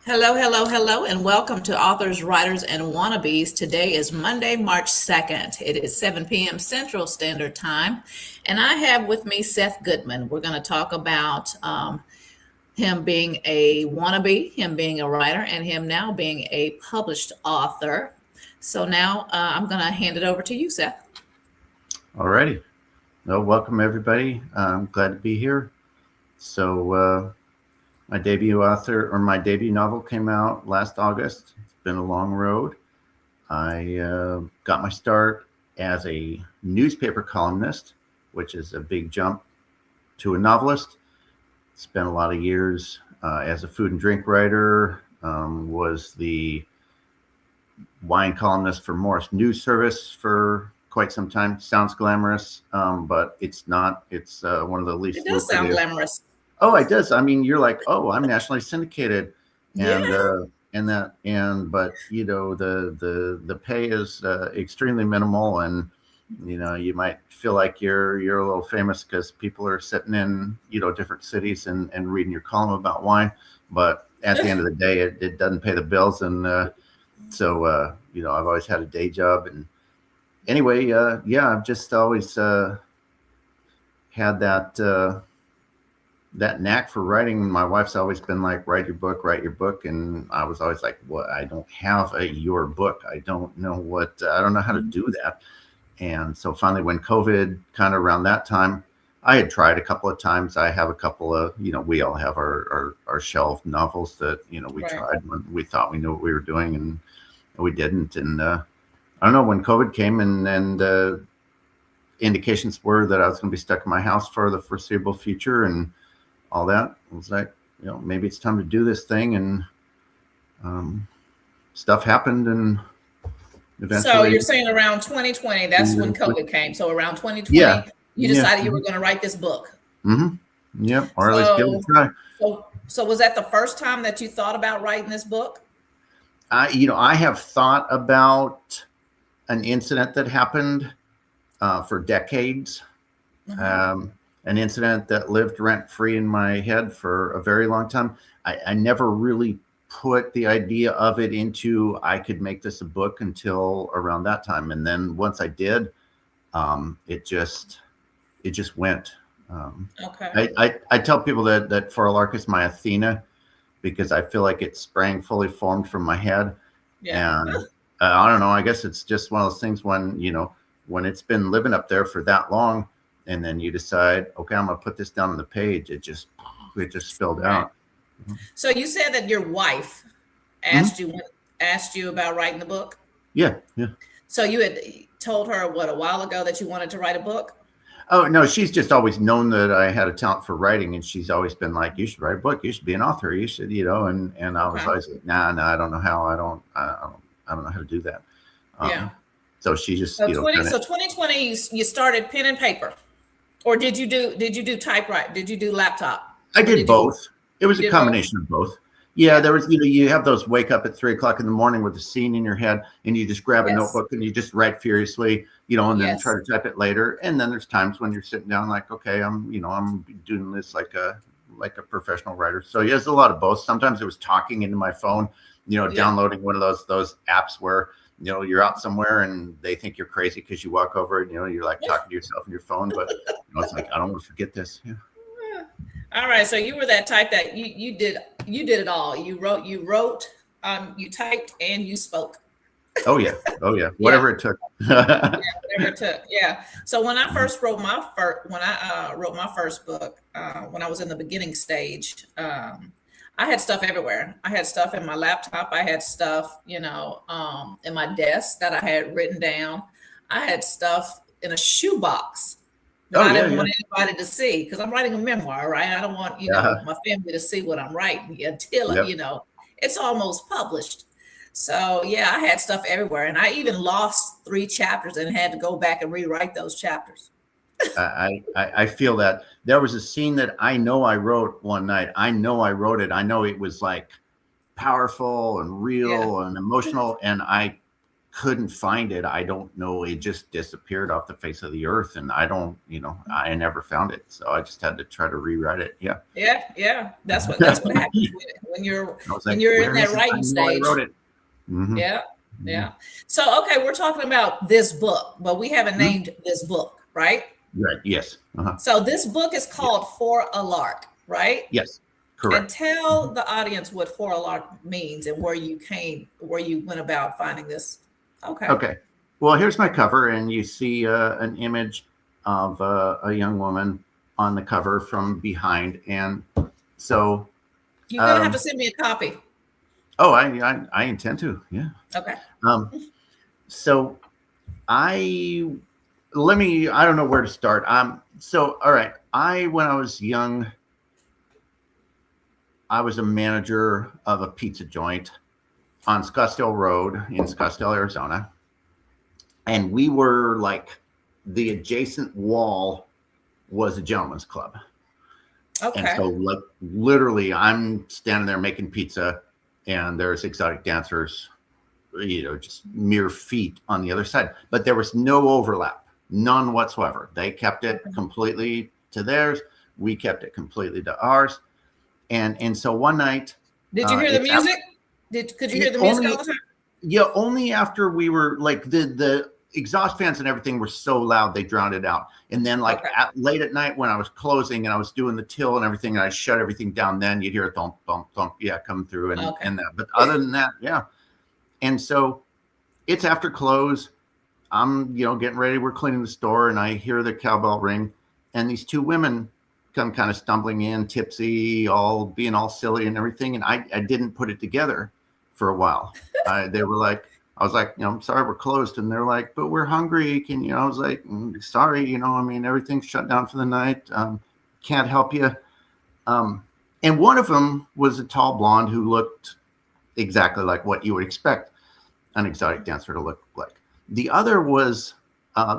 Hello, hello, hello, and welcome to Authors, Writers, and Wannabes. Today is Monday, March 2nd. It is 7 p.m. Central Standard Time, and I have with me Seth Goodman. We're going to talk about him being a wannabe, him being a writer, and him now being a published author. So now I'm going to hand it over to you, Seth. Alrighty. Well, welcome everybody. I'm glad to be here. So, my debut novel came out last August. It's been a long road. I got my start as a newspaper columnist, which is a big jump to a novelist. Spent a lot of years as a food and drink writer. Was the wine columnist for Morris News Service for quite some time. Sounds glamorous, but it's not. It's one of the It least does sound lucrative. glamorous. Oh, it does. I mean, you're like, oh, I'm nationally syndicated, and Yeah. but the pay is extremely minimal, and you might feel like you're a little famous because people are sitting in different cities and reading your column about wine, but at the end of the day, it doesn't pay the bills, and I've always had a day job, and anyway, I've just always had that knack for writing. My wife's always been like, write your book. And I was always like, what? I don't have your book. I don't know I don't know how to do that. And so finally, when COVID kind of around that time, I had tried a couple of times. I have a couple of, we all have our shelved novels that, we Right. tried when we thought we knew what we were doing and we didn't. And I don't know, when COVID came and indications were that I was going to be stuck in my house for the foreseeable future and all that. I was like, maybe it's time to do this thing. And stuff happened, and So eventually, you're saying around 2020, that's when COVID came. So around 2020, yeah, you yeah, decided you were going to write this book. yep, or at least give it a So, try. so was that the first time that you thought about writing this book? I have thought about an incident that happened for decades. Uh-huh. An incident that lived rent free in my head for a very long time. I never really put the idea of it into I could make this a book until around that time, and then once I did, it just went. Um, Okay. I tell people that For a Lark is my Athena because I feel like it sprang fully formed from my head, Yeah. and I don't know. I guess it's just one of those things when it's been living up there for that long, and then you decide, okay, I'm gonna put this down on the page. It just spilled Right. out. So you said that your wife Mhm. asked you about writing the book. Yeah, yeah. So you had told her what a while ago that you wanted to write a book. Oh no, she's just always known that I had a talent for writing, and she's always been like, "You should write a book. You should be an author. You should, And I was Okay. always like, "Nah, nah, I don't know how. I don't know how to do that." Yeah. Um, so she just, So 20 kind of. so 2020 you started pen and paper. Or did you do typewriter? Did you do laptop? I Or did did you both. It was you a did both? combination of both. Yeah, Yeah. there was, you have those wake up at 3 o'clock in the morning with a scene in your head, and you just grab a Yes. notebook and you just write furiously, and then try Yes. to type it later. And then there's times when you're sitting down like, okay, I'm doing this like a professional writer. So yeah, there's a lot of both. Sometimes it was talking into my phone, Yeah. downloading one of those apps where you're out somewhere and they think you're crazy because you walk over and you're like talking to yourself on your phone, but it's like I don't want to forget this. Yeah. All right. So you were that type that you did it all. You wrote, you typed, and you spoke. Oh yeah. Oh yeah. Yeah. Whatever it took. Yeah, whatever it took. Yeah. So when I first wrote my first, when I wrote my first book, when I was in the beginning stage, I had stuff everywhere. I had stuff in my laptop. I had stuff, in my desk that I had written down. I had stuff in a shoebox that Oh I yeah, didn't yeah. want anybody to see because I'm writing a memoir, right? I don't want, Yeah. my family to see what I'm writing until, Yep. it's almost published. So yeah, I had stuff everywhere, and I even lost 3 chapters and had to go back and rewrite those chapters. I feel that there was a scene that I know I wrote one night. I know I wrote it. I know it was like powerful and Yeah, real and emotional, and I couldn't find it. I don't know. It just disappeared off the face of the earth, and I never found it. So I just had to try to rewrite it. Yeah. Yeah. That's what happens when you're I was when like, you're in where that is it? I writing know I stage. wrote it. Mm-hmm. Yeah, Mm-hmm. yeah. So okay, we're talking about this book, but we haven't Mm-hmm. named this book, right? Right. Yes. Uh-huh. So this book is Yeah. called For a Lark, right? Yes. And Correct. tell Mhm. the audience what For a Lark means and where you went about finding this. Okay. Okay. Well, here's my cover, and you see an image of a young woman on the cover from behind, and so. You're gonna have to Um, send me a copy. oh, I intend to. Yeah. Okay. Um, so I I don't know where to start. So all right. When I was young, I was a manager of a pizza joint on Scottsdale Road in Scottsdale, Arizona. And we were like the adjacent wall was a gentleman's club. And Okay. so like literally I'm standing there making pizza and there's exotic dancers, just mere feet on the other side. But there was no overlap, none whatsoever. They kept it completely to theirs. We kept it completely to ours. And so one night, Did you hear the it's music? Could you hear the music all only the time? yeah, only after we were like the exhaust fans and everything were so loud they drowned it out. And then like Okay. late at night when I was closing and I was doing the till and everything, and I shut everything down, then you'd hear a thump, thump, thump, yeah, come through Okay. and that. But other than that, yeah. And so it's after close. I'm, getting ready. We're cleaning the store, and I hear the cowbell ring, and these two women come kind of stumbling in, tipsy, all being all silly and everything. And I didn't put it together for a while. They were like, I was like, I'm sorry, we're closed. And they're like, but we're hungry. I was like, sorry, everything's shut down for the night. Can't help you. And one of them was a tall blonde who looked exactly like what you would expect an exotic dancer to look like. The other was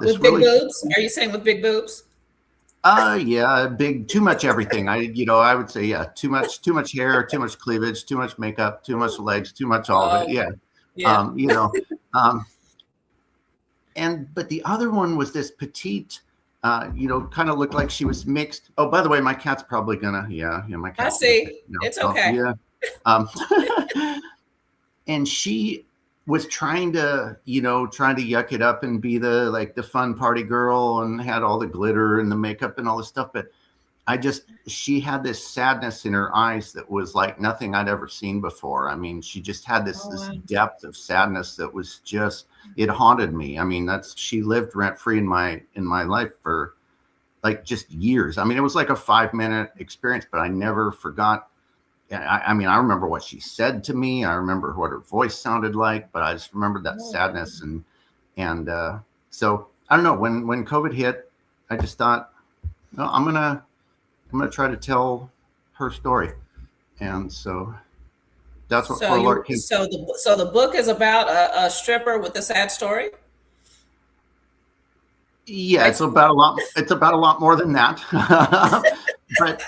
this With big really, boobs? Are you saying with big boobs? yeah, big, too much everything. I would say, yeah, too much hair, too much cleavage, too much makeup, too much legs, too much all of it. Oh, Yeah. yeah. Um, but the other one was this petite, kind of looked like she was mixed. Oh, by the way, my cat's probably yeah, my I cat's gonna see. It's okay. yeah. Um, and she was trying to yuck it up and be the fun party girl and had all the glitter and the makeup and all this stuff. But she had this sadness in her eyes that was like nothing I'd ever seen before. I mean, she just had this Wow. depth of sadness that was just, it haunted me. I mean, she lived rent free in my life for like just years. I mean, it was like a 5-minute experience, but I never forgot. I mean, I remember what she said to me. I remember what her voice sounded like, but I just remembered that sadness. And so I don't know, when COVID hit, I just thought, no, I'm gonna try to tell her story. And so that's what For a Lark came. So the book is about a stripper with a sad story. Yeah, it's Basically. about a lot more than that. but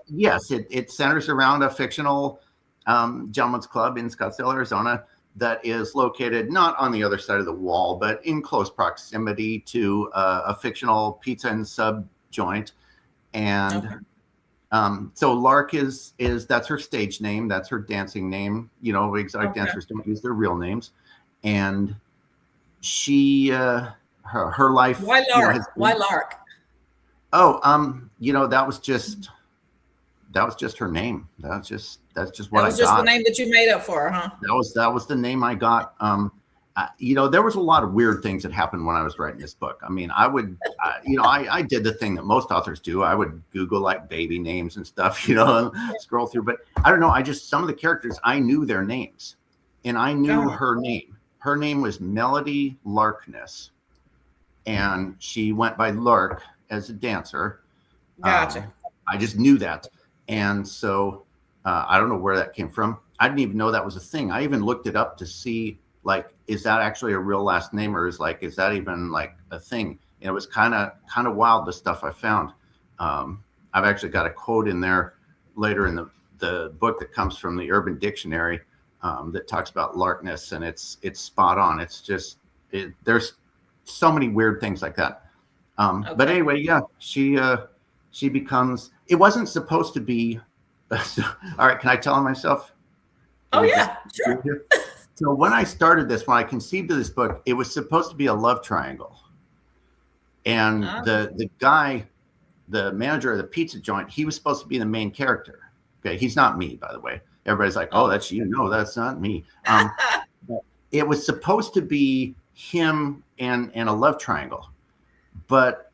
yes, it centers around a fictional gentleman's club in Scottsdale, Arizona, that is located not on the other side of the wall, but in close proximity to a fictional pizza and sub joint. And so Lark is that's her stage name, that's her dancing name. Exotic dancers don't use their real names, and she her life. Why Lark? Has Why been, Lark? oh, that was just her name. That's just what That I was just the got. name that you made up for her, huh? That was the name I got. There was a lot of weird things that happened when I was writing this book. I mean, I did the thing that most authors do. I would Google like baby names and stuff, and scroll through. But I don't know. Some of the characters, I knew their names, and I knew her name. Her name was Melody Larkness, and she went by Lark as a dancer. Gotcha. I just knew that. And so I don't know where that came from. I didn't even know that was a thing. I even looked it up to see, like, is that actually a real last name, or is that even like a thing? And it was kind of wild, the stuff I found. I've actually got a quote in there later in the book that comes from the Urban Dictionary that talks about Larkness, and it's spot on. It's just there's so many weird things like that. But Okay. anyway, yeah, she becomes. It wasn't supposed to be. So, all right, can I tell myself? Can Oh we just yeah, sure. here? So when I started this, when I conceived of this book, it was supposed to be a love triangle, and Uh, the guy, the manager of the pizza joint, he was supposed to be the main character. Okay, he's not me, by the way. Everybody's like, "Oh, oh. that's you." No, that's not me. It was supposed to be him and a love triangle, but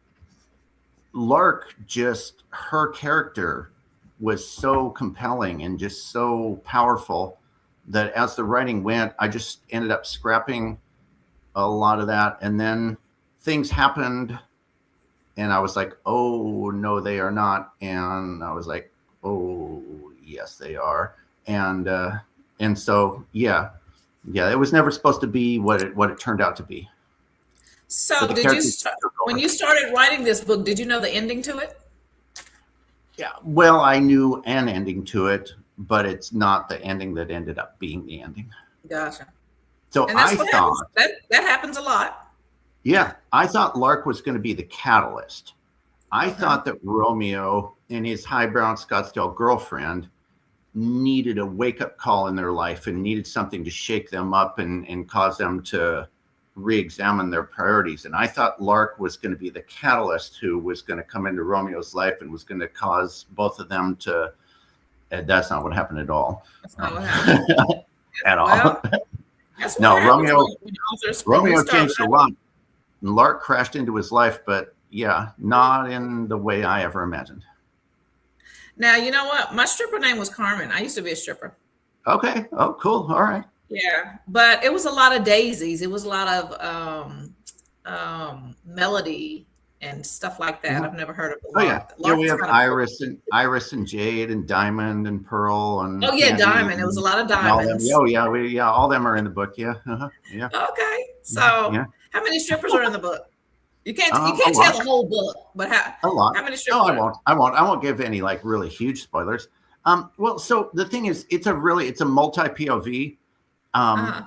Lark, just her character was so compelling and just so powerful that as the writing went, I just ended up scrapping a lot of that. And then things happened, and I was like, oh, no, they are not. And I was like, oh, yes, they are. And so, yeah, it was never supposed to be what it turned out to be. But So the did you character start took when over. you started writing this book? Did you know the ending to it? Yeah, well, I knew an ending to it, but it's not the ending that ended up being the ending. Gotcha. So And I that's what happens. thought, That happens a lot. yeah, I thought Lark was going to be the catalyst. I Okay. thought that Romeo and his highbrow Scottsdale girlfriend needed a wake up call in their life and needed something to shake them up and cause them to re-examine their priorities. And I thought Lark was going to be the catalyst who was going to come into Romeo's life and was going to cause both of them to. And that's not what happened at all. That's not what happened. At all. Well, that's what No, happens when authors when we Romeo start changed a writing. lot. And Lark crashed into his life, but yeah, not in the way I ever imagined. Now you know what? My stripper name was Carmen. I used to be a stripper. Okay. Oh, cool. All right. Yeah, but it was a lot of daisies. It was a lot of melody and stuff like that. Mhm. I've never heard of the Oh yeah. lark. Yeah, Lark we is have kind of cool. Iris and Jade and Diamond and Pearl Oh and yeah, Candy diamond. It was a lot of and all them. diamonds. Oh yeah, all them are in the book. Yeah. Uh-huh. Yeah. Okay, Mhm. so Yeah. how many strippers are in the book? You A can't tell lot. the whole book, but A lot. how many No, strippers are? I won't give any like really huge spoilers. Well, so the thing is, it's a multi POV. Um, Uh-huh.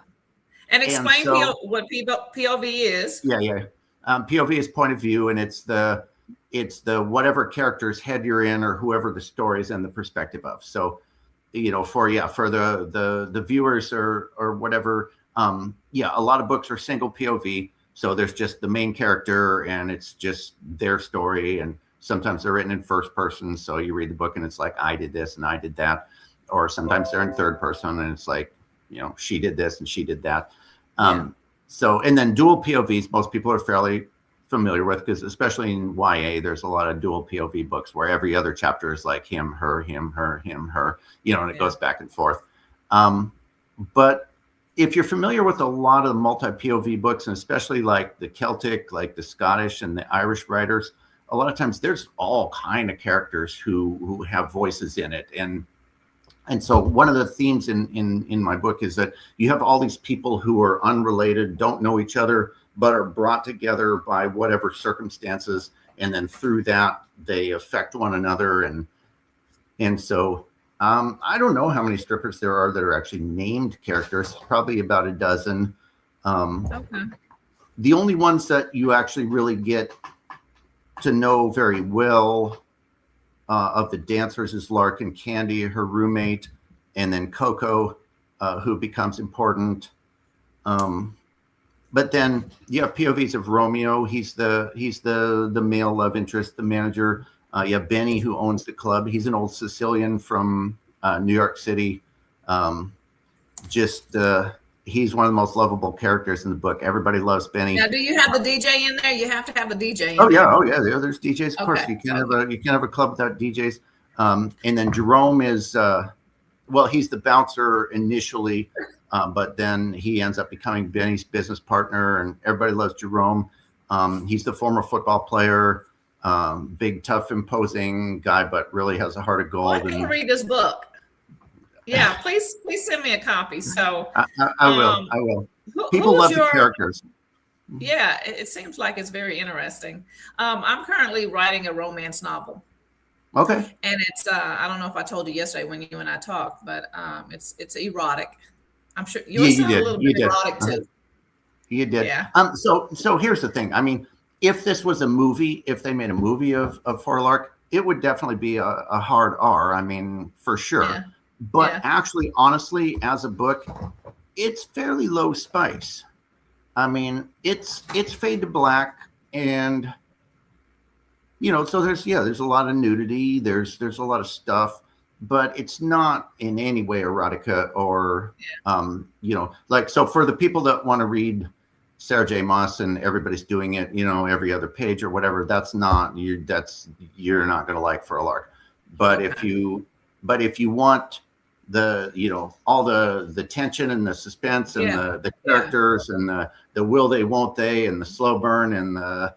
And and explain so what POV is. yeah. POV is point of view, and it's the whatever character's head you're in, or whoever the story is in the perspective of. So, for the viewers or whatever. A lot of books are single POV, so there's just the main character, and it's just their story. And sometimes they're written in first person, so you read the book and it's like I did this and I did that, or sometimes they're in third person and it's like she did this and she did that. Yeah. So, and then dual POVs, most people are fairly familiar with, because especially in YA, there's a lot of dual POV books where every other chapter is like him, her, him, her, him, her, and it Yeah. goes back and forth. But if you're familiar with a lot of the multi POV books, and especially like the Celtic, like the Scottish and the Irish writers, a lot of times there's all kind of characters who have voices in it. And so one of the themes in my book is that you have all these people who are unrelated, don't know each other, but are brought together by whatever circumstances. And then through that, they affect one another. And so I don't know how many strippers there are that are actually named characters, probably about a dozen. Okay. The only ones that you actually really get to know very well of the dancers is Lark and Candy, her roommate, and then Coco, who becomes important. But then you have POVs of Romeo. He's the male love interest, the manager. You have Benny, who owns the club. He's an old Sicilian from New York City. Um, just he's one of the most lovable characters in the book. Everybody loves Benny. Now, do you have the DJ in there? You have to have a DJ Oh in yeah, there. There's DJs, of course. Okay. You can't have a club without DJs. And then Jerome is he's the bouncer initially, but then he ends up becoming Benny's business partner, and everybody loves Jerome. He's the former football player, big, tough, imposing guy, but really has a heart of Oh, I gold. can't And read this book. Yeah, please send me a copy. So, I will. um, I will. People who's love the your? characters. Yeah, it seems like it's very interesting. I'm currently writing a romance novel, Okay. and it's I don't know if I told you yesterday when you and I talked, but it's erotic. I'm sure Yeah, yours you sound a did. little bit You did. erotic too. You did. Yeah. So here's the thing. I mean, if this was a movie, if they made a movie of For Lark, it would definitely be a hard R. I mean, for Yeah. sure. But Yeah. actually, honestly, as a book, it's fairly low spice. I mean, it's fade to black, and so there's a lot of nudity. There's a lot of stuff, but it's not in any way erotica or like, so for the people that want to read Sarah J. Maas and everybody's doing it, every other page or whatever, you're not going to like For a Lark. But if Okay. you want all the tension and the suspense and Yeah. the Yeah. characters and the will they won't they and the slow burn and the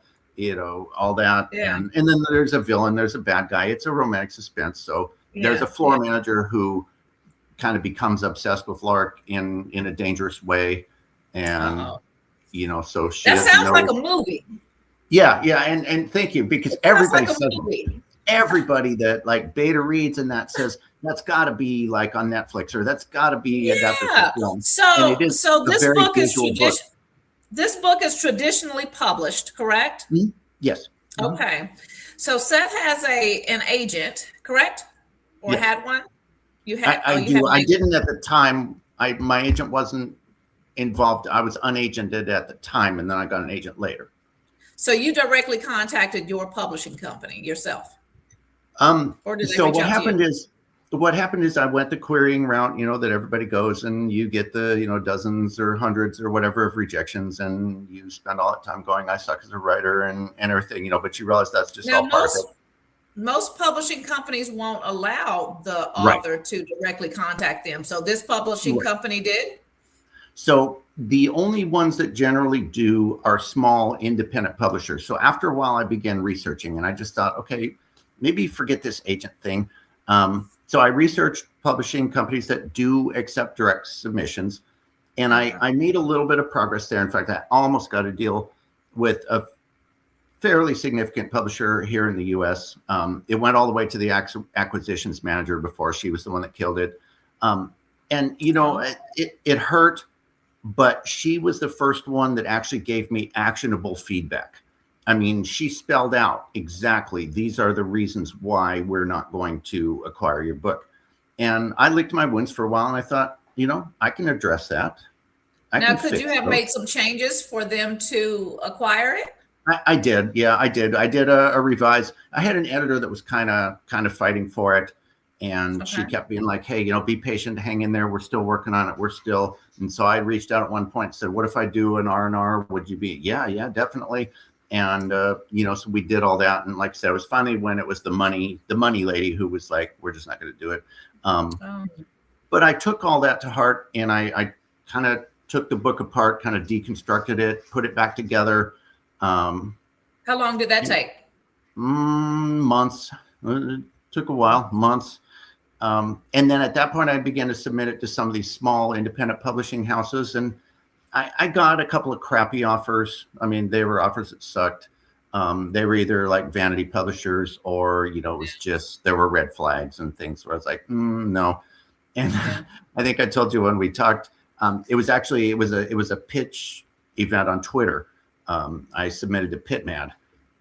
all that, Yeah. and then there's a villain, there's a bad guy, it's a romantic suspense. So there's a Yeah. floor manager who kind of becomes obsessed with Lark in a dangerous way, and Uh-oh. so she That doesn't sounds like know. a movie. Yeah, and thank you, because It sounds everybody like a says, movie. everybody that like beta reads and that says that's got to be like on Netflix, or that's got to be adapted for Yeah. film, and it So is so a this very book is visual book. traditionally published, correct? Mhm. Yes. Mhm. Okay. So Seth has an agent, correct? Or Yes. had one? You had I you have do. an I agent. didn't at the time. My agent wasn't involved. I was unagented at the time, and then I got an agent later. So you directly contacted your publishing company yourself, or did they So reach out to you? what happened is I went the querying route, that everybody goes, and you get the, dozens or hundreds or whatever of rejections, and you spend all that time going, I suck as a writer and everything, but you realize that's just Now, all part of it. most publishing companies won't allow the Right. author to directly contact them. So this publishing Right. company did? So the only ones that generally do are small independent publishers. So after a while, I began researching, and I just thought, okay, maybe forget this agent thing. So I researched publishing companies that do accept direct submissions, and I made a little bit of progress there. In fact, I almost got a deal with a fairly significant publisher here in the U.S. It went all the way to the acquisitions manager before she was the one that killed it. And it hurt, but she was the first one that actually gave me actionable feedback. I mean, she spelled out exactly, these are the reasons why we're not going to acquire your book. And I licked my wounds for a while, and I thought, I can address that. Now, could you have made some changes for them to acquire it? I did. Yeah, I did. I did a revise. I had an editor that was kind of fighting for it. And she kept being like, hey, be patient, hang in there. We're still working on it. And so I reached out at one point and said, what if I do an R&R? Would you be? Yeah, definitely. And, so we did all that. And like I said, it was finally when it was the money lady who was like, we're just not going to do it. But I took all that to heart, and I kind of took the book apart, kind of deconstructed it, put it back together. How long did that take? Months. It took a while, months. And then at that point, I began to submit it to some of these small independent publishing houses. And I got a couple of crappy offers. I mean, they were offers that sucked. They were either like vanity publishers, or, it was just, there were red flags and things where I was like, no. And I think I told you when we talked, it was a pitch event on Twitter. I submitted to PitMad,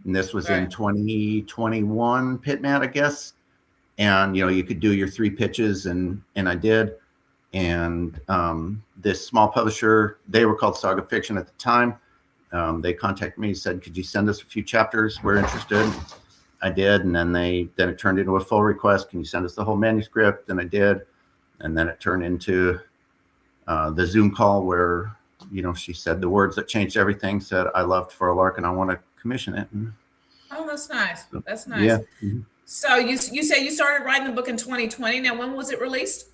and this was in 2021 PitMad, I guess. And, you could do your 3 pitches, and I did. And this small publisher, they were called Saga Fiction at the time. They contacted me, said, could you send us a few chapters? We're interested. I did. And then it turned into a full request. Can you send us the whole manuscript? And I did. And then it turned into the Zoom call where, she said the words that changed everything, said, I loved For a Lark and I want to commission it. And oh, that's nice. That's nice. Yeah. So you say you started writing the book in 2020. Now, when was it released?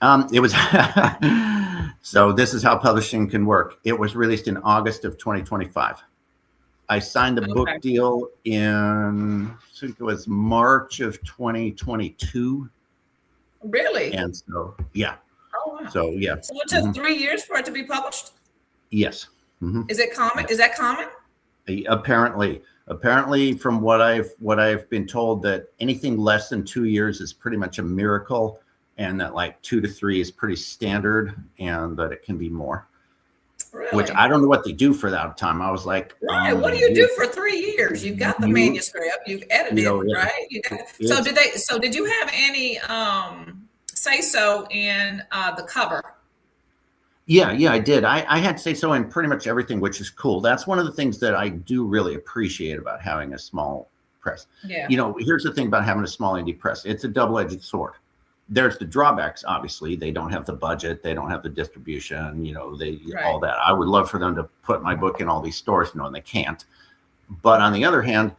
It was so this is how publishing can work. It was released in August of 2025. I signed the book deal in, I think it was March of 2022. Really? And so, yeah. Oh, wow. So, yeah. So it took 3 years for it to be published? Yes. Is it common? Is that common? Apparently, from what I've been told, that anything less than 2 years is pretty much a miracle. and that like 2 to 3 is pretty standard, and that it can be more. Which Really? I don't know what they do for that time. I was like, Right. What do you do for 3 years? You've got the you manuscript, you've you edited, know it, right? So it's did you have any say so in the cover? yeah, I did. I had say so in pretty much everything, which is cool. That's one of the things that I do really appreciate about having a small press. Yeah. Here's the thing about having a small indie press. It's a double-edged sword. There's the drawbacks, obviously. They don't have the budget, they don't have the distribution, they Right. all that. I would love for them to put my book in all these stores, and they can't. But on the other hand,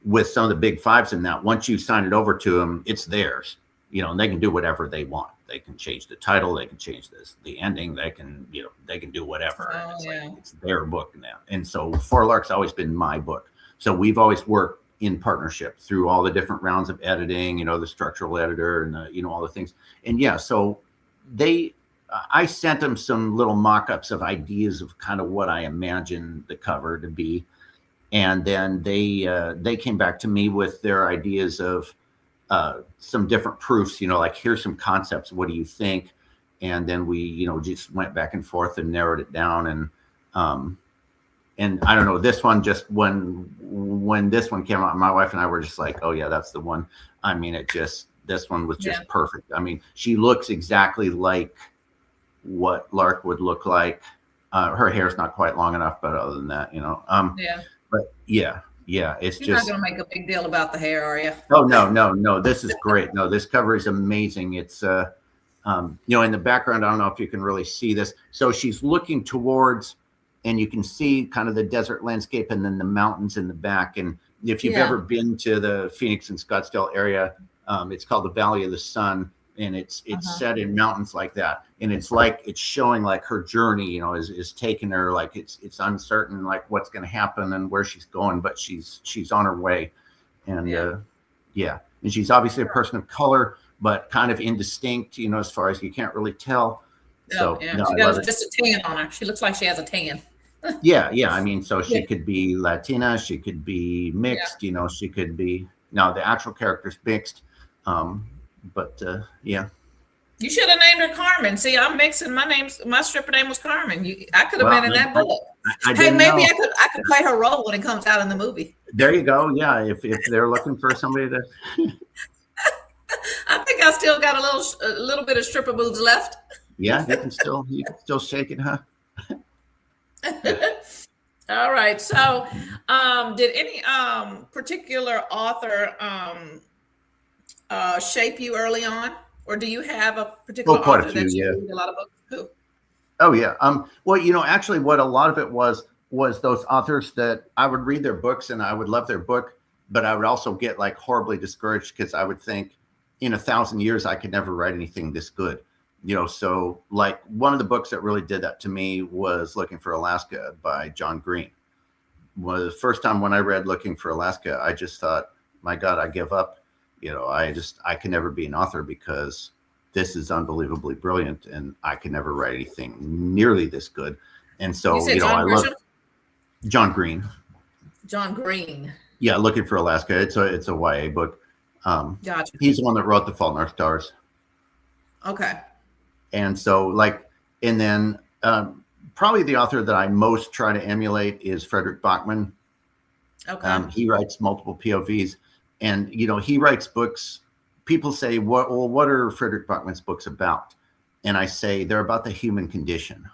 with some of the big fives in that, once you sign it over to them, it's theirs. And they can do whatever they want. They can change the title, they can change the ending, they can do whatever. And Oh, it's yeah. like it's their book now. And so Four Lark's always been my book. So we've always worked in partnership through all the different rounds of editing, the structural editor and all the things. And yeah, so I sent them some little mock-ups of ideas of kind of what I imagined the cover to be. And then they came back to me with their ideas of some different proofs, like here's some concepts. What do you think? And then we, just went back and forth and narrowed it down. And I don't know, this one, just when this one came out, my wife and I were just like, oh yeah, that's the one. I mean, this one was just perfect. I mean, she looks exactly like what Lark would look like. Her hair's not quite long enough, but other than that, Yeah. but yeah, it's You're not just. going to make a big deal about the hair, are you? Oh no! This is great. No, this cover is amazing. It's in the background. I don't know if you can really see this. So she's looking towards, and you can see kind of the desert landscape, and then the mountains in the back. And if you've ever been to the Phoenix and Scottsdale area, it's called the Valley of the Sun, and it's set in mountains like that. And it's like it's showing like her journey, is taking her, like it's uncertain like what's going to happen and where she's going, but she's on her way. And and she's obviously a person of color, but kind of indistinct, as far as you can't really tell. So yeah, no, she I got love it. just a tan on her. She looks like she has a tan. Yeah. I mean, so she could be Latina, she could be mixed, she could be. Now the actual character's mixed, but yeah. You should have named her Carmen. See, I'm mixing. My stripper name was Carmen. I could have been in that book. I Hey, maybe know. I could play her role when it comes out in the movie. There you go. Yeah, if they're looking for somebody to. I think I still got a little bit of stripper moves left. Yeah, you can still shake it, huh? All right. So, did any particular author shape you early on, or do you have a particular quite a author few, that you yeah. read a lot of books to? Oh yeah. Well, actually, what a lot of it was those authors that I would read their books and I would love their book, but I would also get like horribly discouraged because I would think, in 1,000 years I could never write anything this good. So like one of the books that really did that to me was Looking for Alaska by John Green. Well, the first time when I read Looking for Alaska, I just thought, my God, I give up. I can never be an author because this is unbelievably brilliant and I can never write anything nearly this good. And so, You said John I love John Green. John Green. Yeah, Looking for Alaska. It's a YA book. Gotcha. He's the one that wrote The Fault in Our Stars. Okay. And so and then probably the author that I most try to emulate is Frederick Bachman. Okay. He writes multiple POVs, and he writes books. People say, what are Frederick Bachman's books about? And I say they're about the human condition.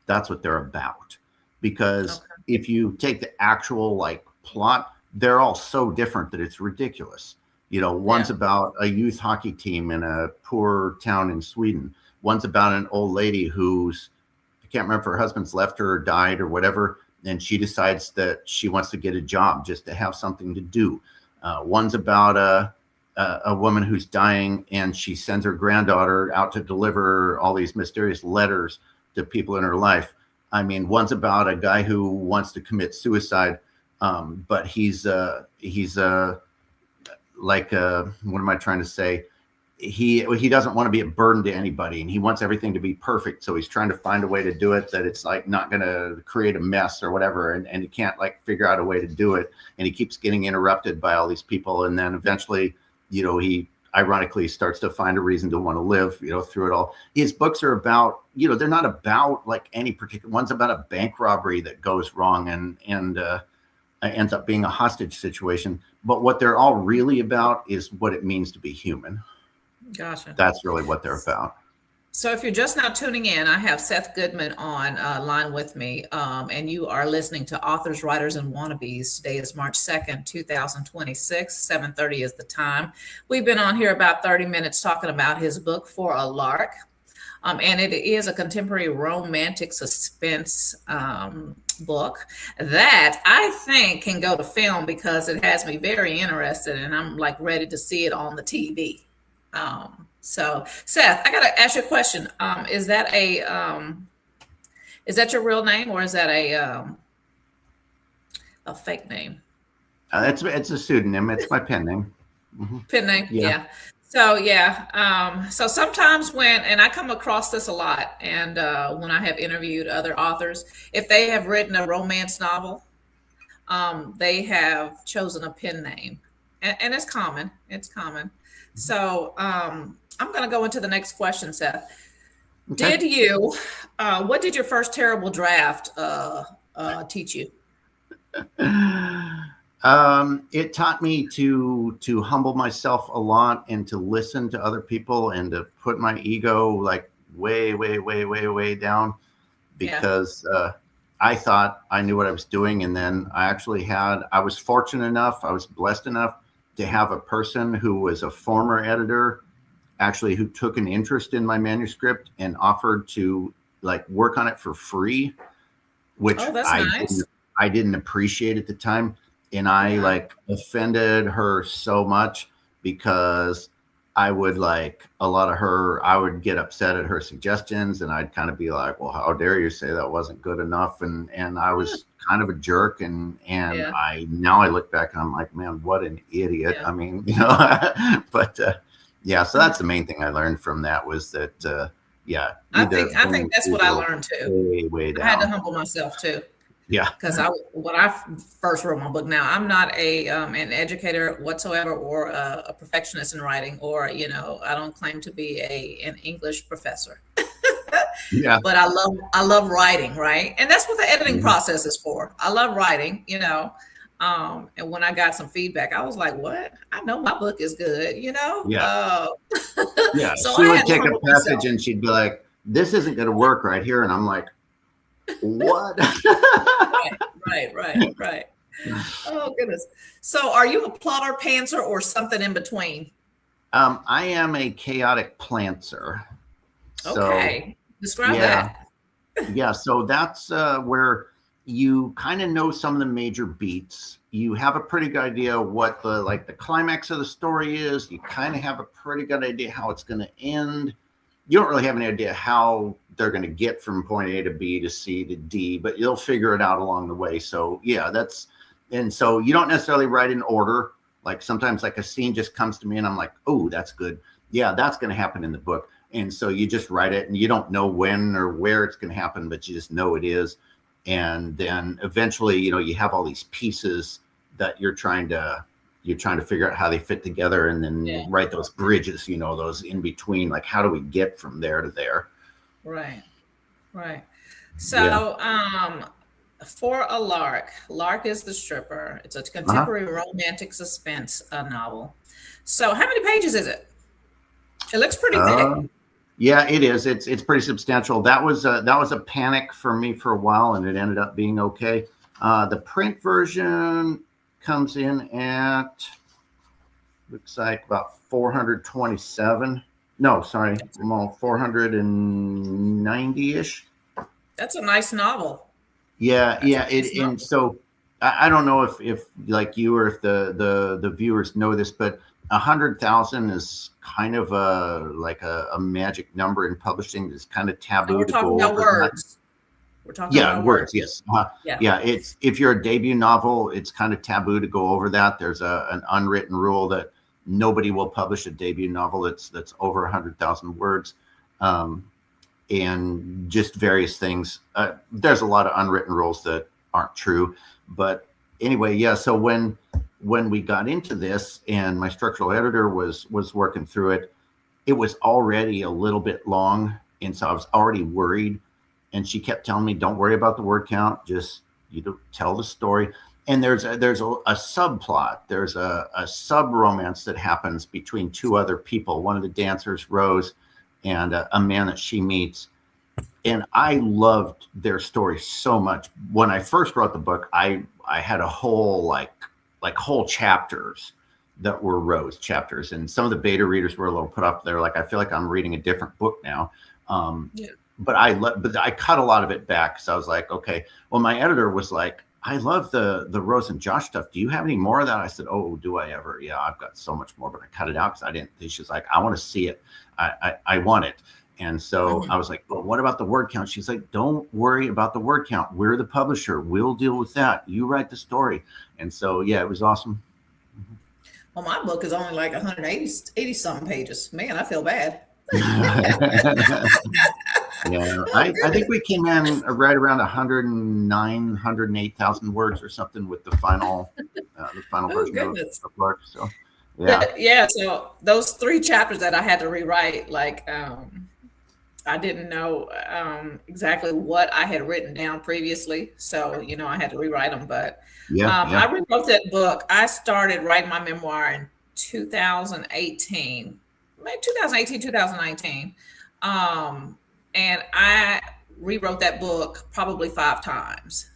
That's what they're about. Because if you take the actual plot, they're all so different that it's ridiculous. One's about a youth hockey team in a poor town in Sweden. One's about an old lady who's, I can't remember if her husband's left her or died or whatever, and she decides that she wants to get a job just to have something to do. One's about a woman who's dying, and she sends her granddaughter out to deliver all these mysterious letters to people in her life. I mean, one's about a guy who wants to commit suicide, but he's what am I trying to say? He doesn't want to be a burden to anybody, and he wants everything to be perfect. So he's trying to find a way to do it that it's not going to create a mess or whatever. And he can't figure out a way to do it. And he keeps getting interrupted by all these people. And then eventually, he ironically starts to find a reason to want to live, through it all. His books are about, they're not about like any particular, one's about a bank robbery that goes wrong and ends up being a hostage situation. But what they're all really about is what it means to be human. Gotcha. That's really what they're about. So if you're just now tuning in, I have Seth Goodman on line with me, and you are listening to Authors, Writers, and Wannabes. Today is March 2nd, 2026. 7:30 is the time. We've been on here about 30 minutes talking about his book, For a Lark. And it is a contemporary romantic suspense book that I think can go to film because it has me very interested and I'm like ready to see it on the TV. So Seth, I got to ask you a question. Is that your real name or is that a fake name? It's a pseudonym. It's my pen name. Mm-hmm. Pen name. Yeah. So sometimes and I come across this a lot, and when I have interviewed other authors, if they have written a romance novel, they have chosen a pen name, and it's common. It's common. So I'm going to go into the next question, Seth. Okay. What did your first terrible draft teach you? It taught me to humble myself a lot and to listen to other people and to put my ego like way down because I thought I knew what I was doing. And then I was fortunate enough, I was blessed enough to have a person who was a former editor actually who took an interest in my manuscript and offered to like work on it for free, which nice. I didn't appreciate at the time. And I like offended her so much because I would I would get upset at her suggestions and I'd kind of be like, well, how dare you say that wasn't good enough? And I was kind of a jerk. And now I look back and I'm like, man, what an idiot. Yeah. I mean, but so that's the main thing I learned from that was that, I think that's what I learned too. Way down. I had to humble myself too. Yeah, because when I first wrote my book, now I'm not an educator whatsoever or a perfectionist in writing, or I don't claim to be an English professor. Yeah, but I love writing, right? And that's what the editing process is for. I love writing, and when I got some feedback, I was like, "What? I know my book is good," Yeah. Yeah. So she would take a passage and she'd be like, "This isn't going to work right here," and I'm like, what? Right. Oh goodness. So are you a plotter, pantser, or something in between? I am a chaotic plantser. Okay. Describe that. Yeah. So that's where you kind of know some of the major beats. You have a pretty good idea what the climax of the story is. You kind of have a pretty good idea how it's going to end. You don't really have any idea how they're going to get from point A to B to C to D, but you'll figure it out along the way. So and so you don't necessarily write in order. Like sometimes like a scene just comes to me and I'm like, oh, that's good. Yeah, that's going to happen in the book. And so you just write it and you don't know when or where it's going to happen, but you just know it is. And then eventually, you have all these pieces that you're trying to figure out how they fit together and then write those bridges, those in between, like how do we get from there to there? Right. So, For a Lark. Lark is the stripper. It's a contemporary romantic suspense novel. So how many pages is it? It looks pretty thick. Yeah, it is. It's pretty substantial. That was a panic for me for a while, and it ended up being okay. The print version comes in at looks like about 427. No, sorry, 490-ish. That's a nice novel. Yeah. And so I don't know if like you or if the viewers know this, but 100,000 is kind of a magic number in publishing. It's kind of taboo. We're talking about words. We're talking about words. Yes. It's if you're a debut novel, it's kind of taboo to go over that. There's an unwritten rule that nobody will publish a debut novel that's over 100,000 words, and just various things. There's a lot of unwritten rules that aren't true, but anyway, yeah. So when we got into this, and my structural editor was working through it, it was already a little bit long, and so I was already worried. And she kept telling me, "Don't worry about the word count. Just tell the story." And there's a subplot. There's a sub romance that happens between two other people. One of the dancers, Rose, and a man that she meets. And I loved their story so much. When I first wrote the book, I had a whole like whole chapters that were Rose chapters, and some of the beta readers were a little put off. They're like, I feel like I'm reading a different book now. Yeah. But I cut a lot of it back because I was like, okay. Well, my editor was like, I love the Rose and Josh stuff. Do you have any more of that? I said, oh, do I ever? Yeah, I've got so much more, but I cut it out because I didn't. She's like, I want to see it. I want it. And so I was like, well, what about the word count? She's like, don't worry about the word count. We're the publisher. We'll deal with that. You write the story. And so, yeah, it was awesome. Well, my book is only like 180 something pages. Man, I feel bad. Yeah, I think we came in right around 109, 108,000 words or something with the final version of the book. So, yeah. So those 3 chapters that I had to rewrite, like, I didn't know exactly what I had written down previously. So, I had to rewrite them. But I rewrote that book. I started writing my memoir in 2018, maybe 2018, 2019. And I rewrote that book probably 5 times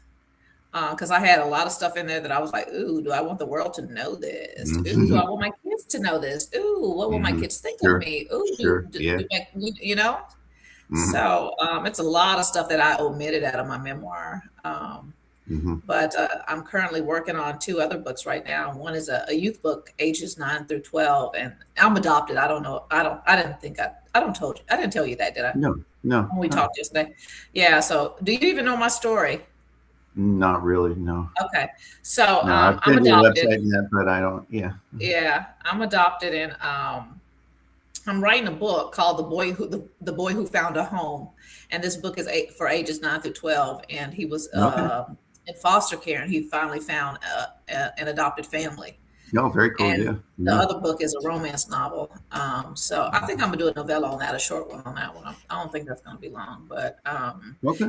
because I had a lot of stuff in there that I was like, ooh, do I want the world to know this? Ooh, do I want my kids to know this? Ooh, what will my kids think of me? Ooh, So it's a lot of stuff that I omitted out of my memoir. But I'm currently working on 2 other books right now. One is a youth book, ages 9 through 12, and I'm adopted. I don't know. I didn't tell you that, did I? No. When we talked yesterday. Yeah. So do you even know my story? Not really. No. Okay. So I've I'm been to your adopted. website and that, but I don't. Yeah. Yeah. I'm adopted, and I'm writing a book called The Boy Who Found a Home. And this book is for ages 9 through 12. And he was in foster care, and he finally found an adopted family. No, very cool. And the other book is a romance novel. So I think I'm gonna do a novella on that, a short one on that one. I don't think that's gonna be long, but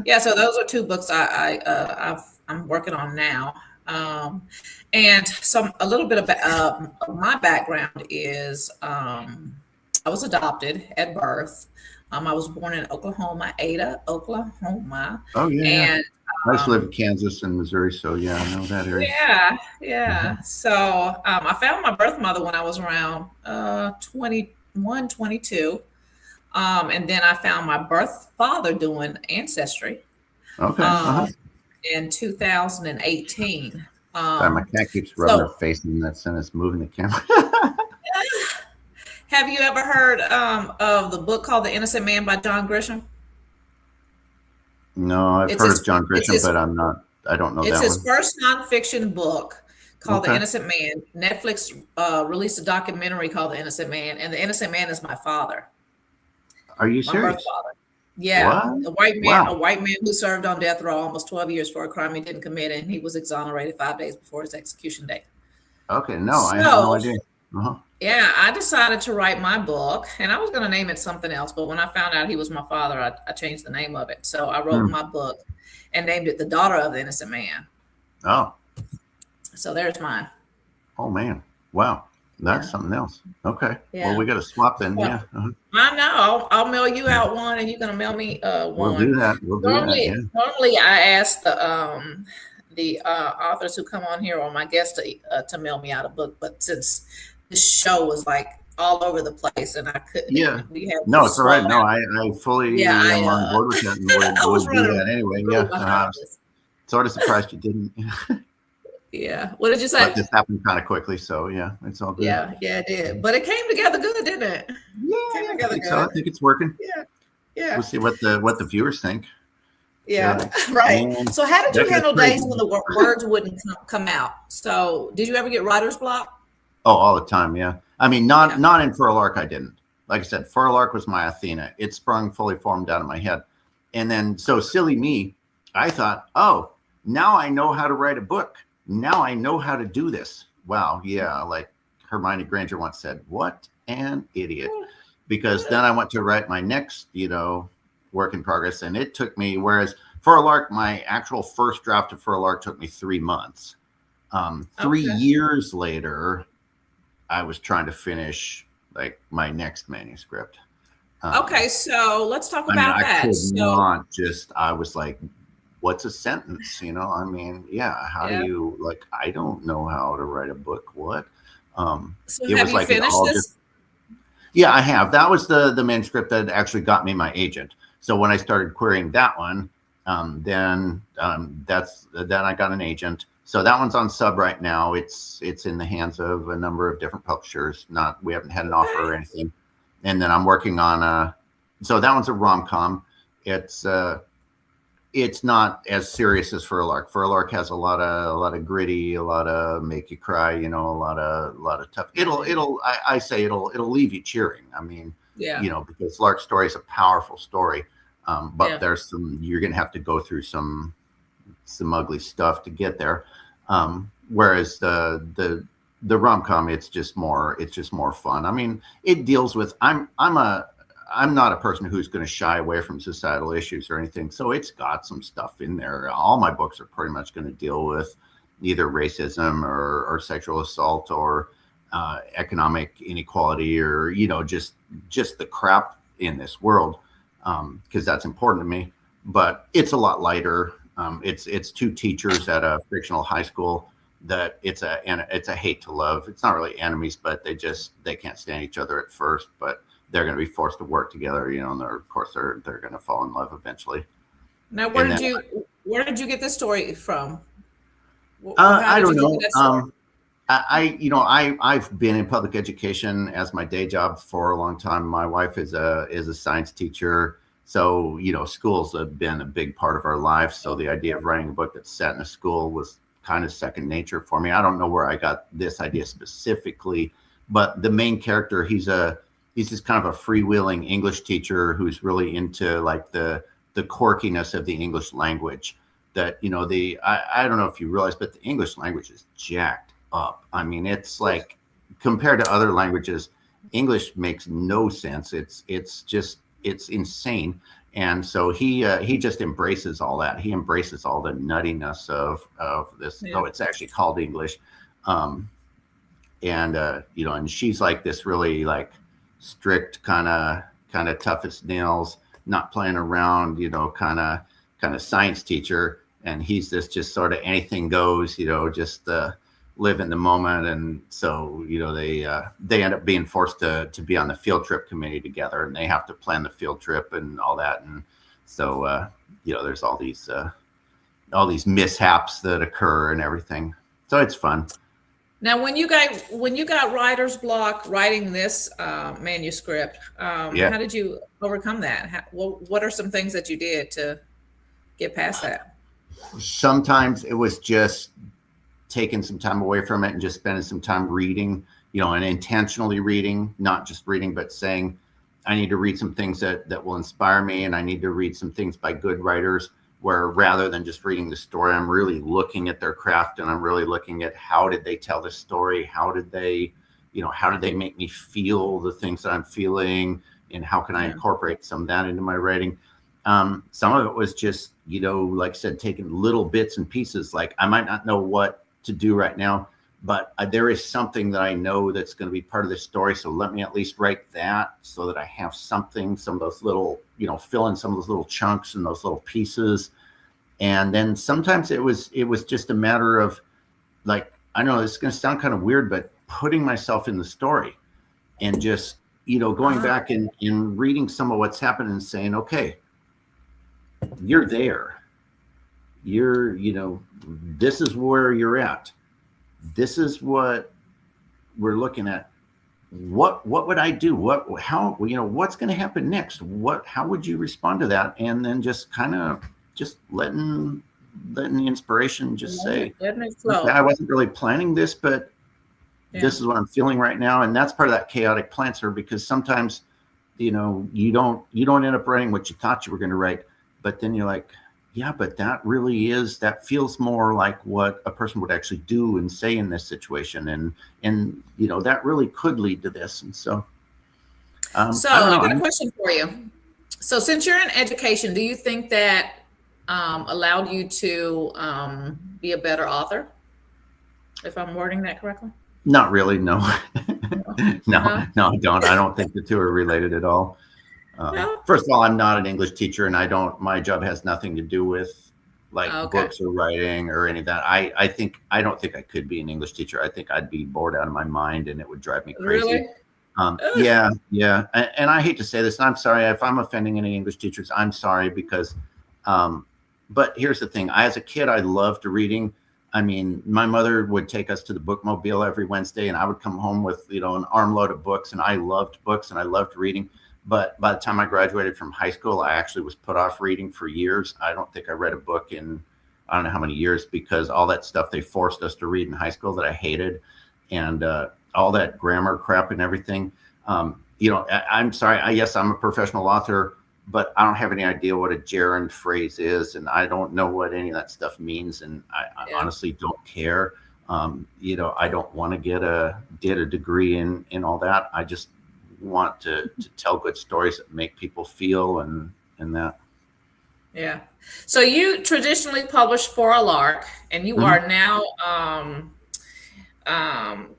yeah. So those are 2 books I'm working on now. And a little bit about my background is I was adopted at birth. I was born in Oklahoma, Ada, Oklahoma. Oh yeah. And I used to live in Kansas and Missouri, so yeah, I know that area. Yeah. So I found my birth mother when I was around 21, 22. And then I found my birth father doing Ancestry in 2018. Sorry, my cat keeps rubbing her face in that sentence, moving the camera. Have you ever heard of the book called The Innocent Man by John Grisham? No, I've heard of John Grisham, but I don't know that one. It's his first nonfiction book called The Innocent Man. Netflix released a documentary called The Innocent Man, and The Innocent Man is my father. Are you serious? My birth father. Yeah. What? A white man who served on death row almost 12 years for a crime he didn't commit, and he was exonerated 5 days before his execution date. Okay, I had no idea. Yeah, I decided to write my book, and I was going to name it something else, but when I found out he was my father, I changed the name of it. So I wrote my book and named it The Daughter of the Innocent Man. Oh. So there's mine. Oh, man. Wow. That's something else. Okay. Yeah. Well, we got to swap then. Yeah. I know. I'll mail you out one, and you're going to mail me one. We'll do that. Normally, I ask the authors who come on here or my guests to mail me out a book, but since this show was like all over the place and I couldn't. Yeah. No, it's all right. No, I fully am on board with that, and we'll do that anyway. Yeah. Sort of surprised you didn't. Yeah. What did you say? But this happened kind of quickly, so yeah, it's all good. Yeah, it did. But it came together good, didn't it? Yeah, I think so. I think it's working. Yeah. We'll see what the viewers think. Yeah. Right. And so how did you handle days when the words wouldn't come out? So did you ever get writer's block? Oh, all the time. Yeah. I mean, not in Furl Arc. I didn't. Like I said, Furl Arc was my Athena. It sprung fully formed out of my head. And then, so silly me, I thought, oh, now I know how to write a book. now I know how to do this. Wow. Yeah. Like Hermione Granger once said, what an idiot. Because then I went to write my next, work in progress. And it took me, whereas For a Lark, my actual first draft of For a Lark took me 3 months. 3 years later, I was trying to finish like my next manuscript. Okay, so let's talk I mean, about I that. could So, not just, I was like, what's a sentence? I mean, yeah, how do yeah. you, like, I don't know how to write a book. What? So It have was you like, it finished all just, this? yeah, I have. That was the manuscript that actually got me my agent. So when I started querying that one, then then I got an agent. So that one's on sub right now. It's in the hands of a number of different publishers. Not We haven't had an offer Okay. or anything. And then I'm working on so that one's a rom com. It's it's not as serious as For a Lark. For a Lark has a lot of gritty, a lot of make you cry, a lot of tough. I say it'll leave you cheering. I mean, Yeah, because Lark story is a powerful story, but yeah. there's you're gonna have to go through some ugly stuff to get there. Whereas the rom com, it's just more fun. I mean, it deals with I'm not a person who's going to shy away from societal issues or anything. So it's got some stuff in there. All my books are pretty much going to deal with either racism or sexual assault or economic inequality or just the crap in this world because that's important to me. But it's a lot lighter. It's two teachers at a fictional high school that it's a hate to love. It's not really enemies, but they can't stand each other at first, but they're going to be forced to work together, and of course they're going to fall in love eventually. Now, And then where did you get this story from? How I did you don't get to know. that story? I've been in public education as my day job for a long time. My wife is a science teacher, so schools have been a big part of our life. So the idea of writing a book that's set in a school was kind of second nature for me. I don't know where I got this idea specifically, but the main character, he's just kind of a freewheeling English teacher who's really into like the quirkiness of the English language. That I don't know if you realize, but the English language is jacked up. I mean, it's like compared to other languages, English makes no sense. It's insane. And so he just embraces all that. He embraces all the nuttiness of this, Yeah, though it's actually called English. Um, and she's like this really like strict kind of tough as nails, not playing around, kind of science teacher, and he's this just sort of anything goes, just live in the moment. And so they end up being forced to be on the field trip committee together, and they have to plan the field trip and all that. And so there's all these mishaps that occur and everything. So it's fun. now when you got writer's block writing this manuscript, Yeah. how did you overcome that? What are some things that you did to get past that? Sometimes it was just taking some time away from it and just spending some time reading, and intentionally reading, not just reading, but saying, I need to read some things that will inspire me, and I need to read some things by good writers, where rather than just reading the story, I'm really looking at their craft, and I'm really looking at how did they tell the story? How did they make me feel the things that I'm feeling, and how can I Yeah, incorporate some of that into my writing? Some of it was just, like I said, taking little bits and pieces. Like I might not know what to do right now, but there is something that I know that's going to be part of this story. So let me at least write that so that I have something, some of those little, fill in some of those little chunks and those little pieces. And then sometimes it was just a matter of like, I know it's going to sound kind of weird, but putting myself in the story and just, going uh, back and reading some of what's happened and saying, okay, you're there. This is where you're at. This is what we're looking at. What would I do? What's going to happen next? How would you respond to that? And then just kind of just letting the inspiration just say, letting it okay, flow. I wasn't really planning this, but Yeah, this is what I'm feeling right now. And that's part of that chaotic planter, because sometimes, you don't end up writing what you thought you were going to write, but then you're like, yeah, but that feels more like what a person would actually do and say in this situation. And, that really could lead to this. And so, So I don't I know. got a question for you. So since you're in education, do you think that allowed you to be a better author? If I'm wording that correctly? Not really. No, No, no, no, no, I don't. I don't think the two are related at all. no. First of all, I'm not an English teacher, and my job has nothing to do with like Okay, books or writing or any of that. I don't think I could be an English teacher. I think I'd be bored out of my mind, and it would drive me crazy. really? Ugh. Yeah, yeah, and I hate to say this, and I'm sorry if I'm offending any English teachers. I'm sorry because, but here's the thing: as a kid, I loved reading. I mean, my mother would take us to the bookmobile every Wednesday, and I would come home with an armload of books, and I loved books and I loved reading. But by the time I graduated from high school, I actually was put off reading for years. I don't think I read a book in I don't know how many years because all that stuff they forced us to read in high school that I hated, and all that grammar crap and everything. I'm sorry. Yes, I'm a professional author, but I don't have any idea what a gerund phrase is, and I don't know what any of that stuff means, and I Yeah, honestly don't care. I don't want to get a degree in all that. I just want to tell good stories that make people feel and that. yeah. So you traditionally published for a lark, and you Mhm. are now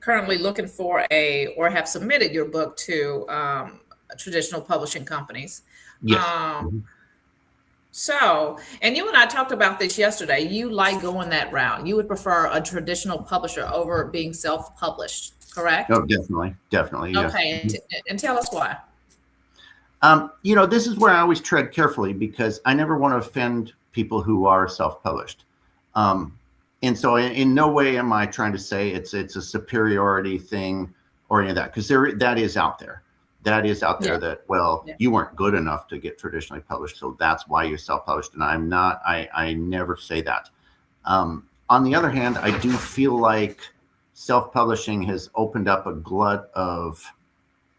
currently looking for or have submitted your book to traditional publishing companies. Yes. Um, Mhm. and you and I talked about this yesterday. You like going that route. You would prefer a traditional publisher over being self-published, correct? Oh, definitely, definitely, yes. Okay, and tell us why. This is where I always tread carefully because I never want to offend people who are self-published. Um, and so, in no way am I trying to say it's a superiority thing or any of that, because that is out there. That is out Yeah, there that, well, yeah, you weren't good enough to get traditionally published, so that's why you're self-published. And I'm not. I never say that. On the other hand, I do feel like self-publishing has opened up a glut of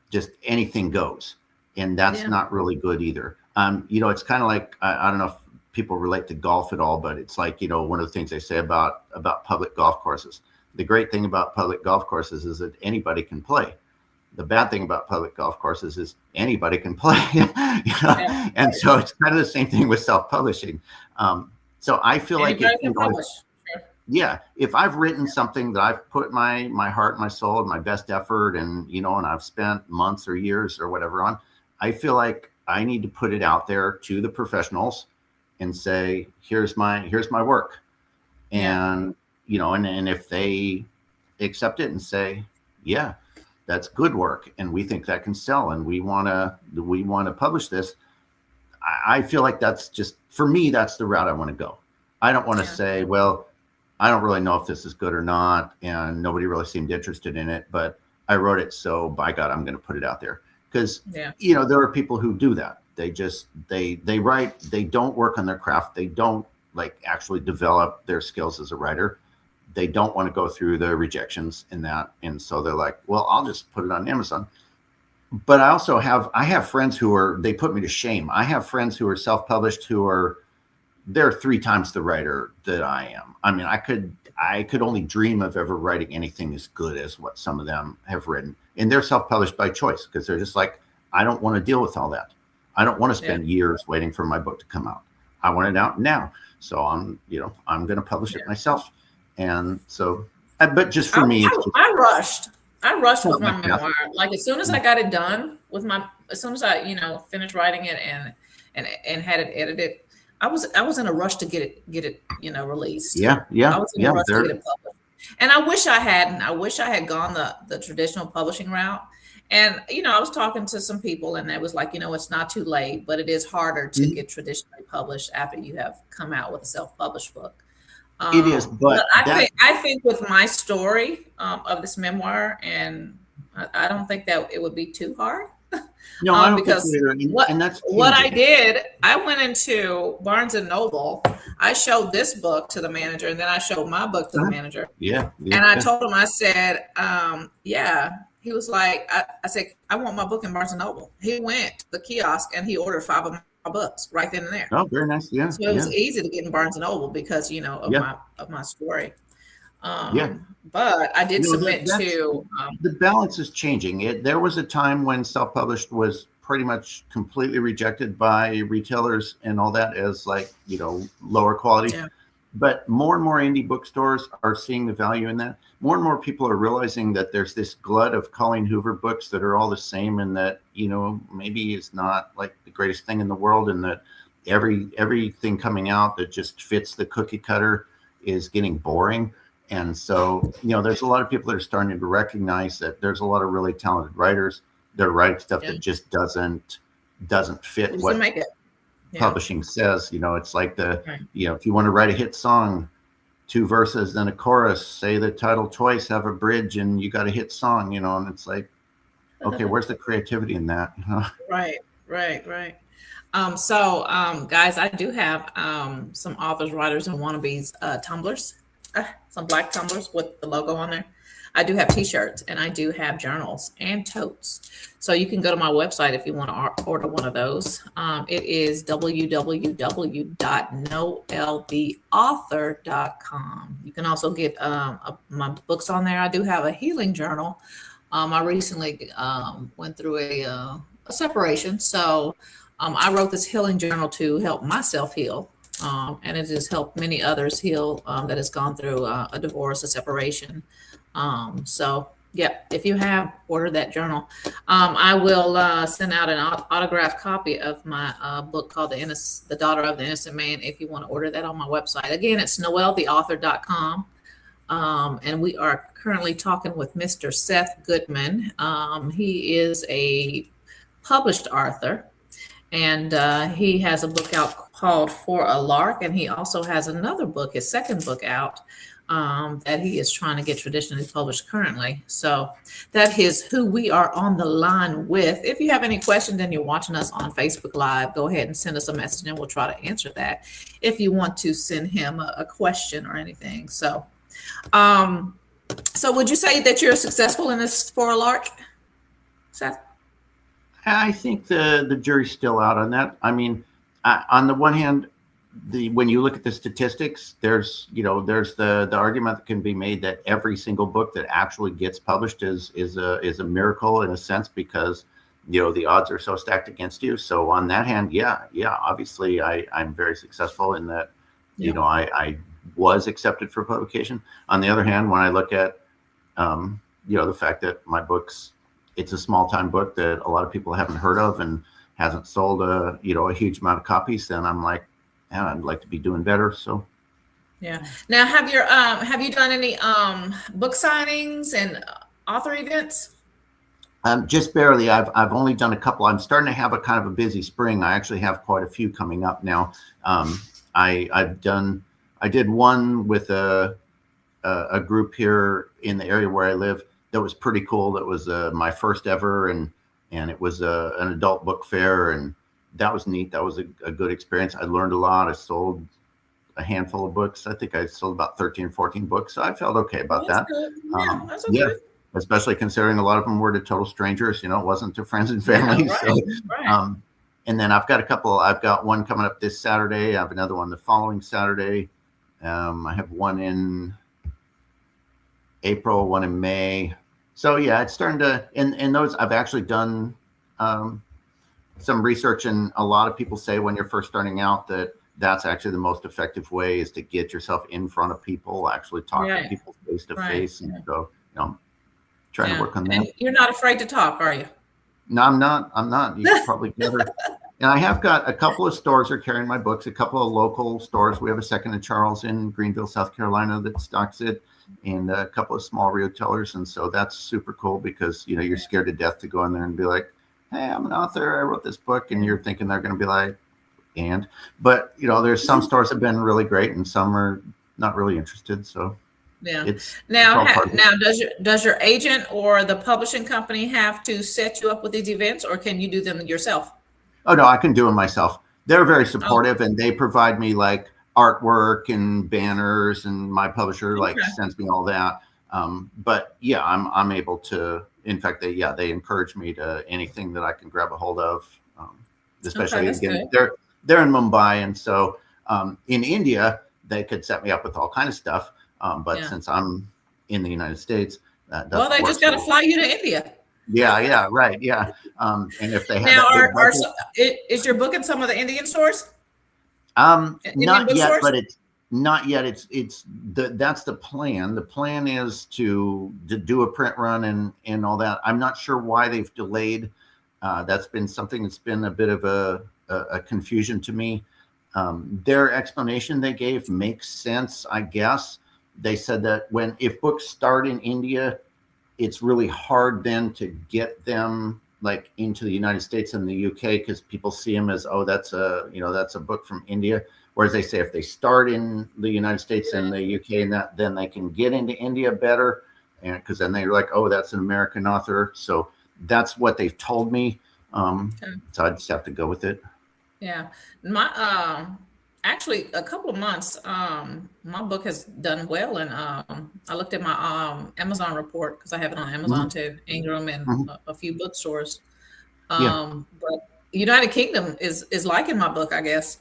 just anything goes, and that's yeah, not really good either. It's kind of like I don't know if people relate to golf at all, but it's like one of the things they say about public golf courses. The great thing about public golf courses is that anybody can play. The bad thing about public golf courses is anybody can play, yeah. and so it's kind of the same thing with self-publishing. So I feel like Anybody can publish. Sure. yeah, if I've written something that I've put my heart, my soul, and my best effort, and I've spent months or years or whatever on, I feel like I need to put it out there to the professionals and say, here's my work. Yeah, And if they accept it and say, yeah, that's good work, and we think that can sell, and we want to publish this, I feel like that's just, for me, that's the route I want to go. I don't want to yeah, say, well, I don't really know if this is good or not, and nobody really seemed interested in it, but I wrote it, so by God, I'm going to put it out there. Because yeah, there are people who do that. They write, they don't work on their craft, they don't like actually develop their skills as a writer. They don't want to go through the rejections in that, and so they're like, well, I'll just put it on Amazon. But I have friends they put me to shame. I have friends who are self-published they're 3 times the writer that I am. I mean, I could only dream of ever writing anything as good as what some of them have written. And they're self-published by choice because they're just like, I don't want to deal with all that. I don't want to yeah, spend years waiting for my book to come out. I want it out now. So I'm going to publish it yeah. myself. And so, but just I, for me, it's I, just I rushed. I rushed with not my my path. memoir. Like as soon as I got it done as soon as I, finished writing it and had it edited, I was in a rush to get it, released. Yeah, I yeah, was in a yeah. rush to There, get it published. And I wish I hadn't. I wish I had gone the traditional publishing route. And I was talking to some people and they was like, it's not too late, but it is harder to get traditionally published after you have come out with a self-published book. it is, But but I that think I think with my story of this memoir, and I don't think that it would be too hard. no, I don't think so Because either, what and that's what I changing. did, I went into Barnes and Noble. I showed this book to the manager, and then I showed my book to the Uh-huh. manager. Yeah, yeah, And I yeah. told him, I said, yeah. He was like, I said, I want my book in Barnes and Noble. He went to the kiosk and he ordered 5 of my books right then and there. Oh, very nice. Yeah, So it yeah, was easy to get in Barnes and Noble because, yeah, of my story. yeah. But I did submit That's to, the balance is changing. There was a time when self-published was pretty much completely rejected by retailers and all that as like, lower quality. yeah, But more and more indie bookstores are seeing the value in that. More and more people are realizing that there's this glut of Colleen Hoover books that are all the same, and that maybe it's not like the greatest thing in the world, and that everything coming out that just fits the cookie cutter is getting boring. And so there's a lot of people that are starting to recognize that there's a lot of really talented writers that are writing stuff yeah. that just doesn't It fit doesn't what make it. Yeah, publishing says. It's like right. if you want to write a hit song, 2 verses, then a chorus, say the title twice, have a bridge, and you got a hit song, and it's like, okay, where's the creativity in that? Right, right. Guys, I do have some authors, writers, and wannabes tumblers, some black tumblers with the logo on there. I do have T-shirts, and I do have journals and totes. So you can go to my website if you want to order one of those. It is www.noeltheauthor.com. You can also get my books on there. I do have a healing journal. I recently went through a separation, so I wrote this healing journal to help myself heal, and it has helped many others heal that has gone through a divorce, a separation. So yeah, if you have ordered that journal, I will send out an autographed copy of my book called The Daughter of the Innocent Man. If you want to order that on my website, again, it's noeltheauthor.com. And we are currently talking with Mr. Seth Goodman. He is a published author, and he has a book out called For a Lark, and he also has another book, his second book out, that he is trying to get traditionally published currently. So that is who we are on the line with. If you have any questions and you're watching us on Facebook Live, go ahead and send us a message and we'll try to answer that if you want to send him a question or anything. So would you say that you're successful in this For a Lark, Seth? I think the jury's still out on that. I mean, on the one hand, when you look at the statistics, there's the argument that can be made that every single book that actually gets published is a miracle in a sense, because the odds are so stacked against you. So on that hand, yeah, obviously I'm very successful in that. Yeah. I was accepted for publication. On the other hand, when I look at the fact that my books, it's a small time book that a lot of people haven't heard of and hasn't sold a huge amount of copies, then I'm like, yeah, I'd like to be doing better. So yeah. Now, have you done any book signings and author events? Just barely. I've only done a couple. I'm starting to have a kind of a busy spring. I actually have quite a few coming up now. I did one with a group here in the area where I live that was pretty cool. That was my first ever, and it was an adult book fair, and that was neat. That was a good experience. I learned a lot. I sold a handful of books. I think I sold about 13 or 14 books. So I felt okay about that. Good. Yeah, that's okay. Yeah, especially considering a lot of them were to total strangers. It wasn't to friends and family. Yeah, right, So, right. and then I've got a couple. I've got one coming up this Saturday. I have another one the following Saturday. I have one in April, one in May. So yeah, it's starting to. And those I've actually done some research, and a lot of people say when you're first starting out that that's actually the most effective way is to get yourself in front of people, actually talk to people face to face, and so trying to work on that. And you're not afraid to talk, are you? No, I'm not. You could probably better. And I have got a couple of stores are carrying my books, a couple of local stores. We have a second in Charles in Greenville, South Carolina that stocks it, and a couple of small retailers. And so that's super cool because, you're scared to death to go in there and be like, hey, I'm an author. I wrote this book. And you're thinking they're going to be like, but there's some stores have been really great and some are not really interested. So yeah. Now, does your agent or the publishing company have to set you up with these events, or can you do them yourself? Oh no, I can do them myself. They're very supportive, and they provide me like artwork and banners, and my publisher sends me all that. But yeah, I'm able to. In fact, they encourage me to anything that I can grab a hold of. Okay, especially that's again, good. they're in Mumbai. And so in India, they could set me up with all kind of stuff. But Yeah. since I'm in the United States, that Well, doesn't they work. just got to So fly you to India. yeah, right. Yeah. And if they had Now, that big budget, is your book in some of the Indian stores? Indian Not yet, bookstores? but it's not yet. That's the plan. The plan is to do a print run and all that. I'm not sure why they've delayed. That's been something that's been a bit of a confusion to me. Their explanation they gave makes sense, I guess. They said that if books start in India, it's really hard then to get them like into the United States and the UK because people see them as, oh, that's a book from India. Whereas they say if they start in the United States and the UK and that, then they can get into India better, and because then they're like, oh, that's an American author. So that's what they've told me. Okay. So I just have to go with it. Yeah. My actually a couple of months, my book has done well, and I looked at my Amazon report because I have it on Amazon Hmm. too, Ingram and Hmm. a few bookstores. Yeah, But United Kingdom is liking my book, I guess.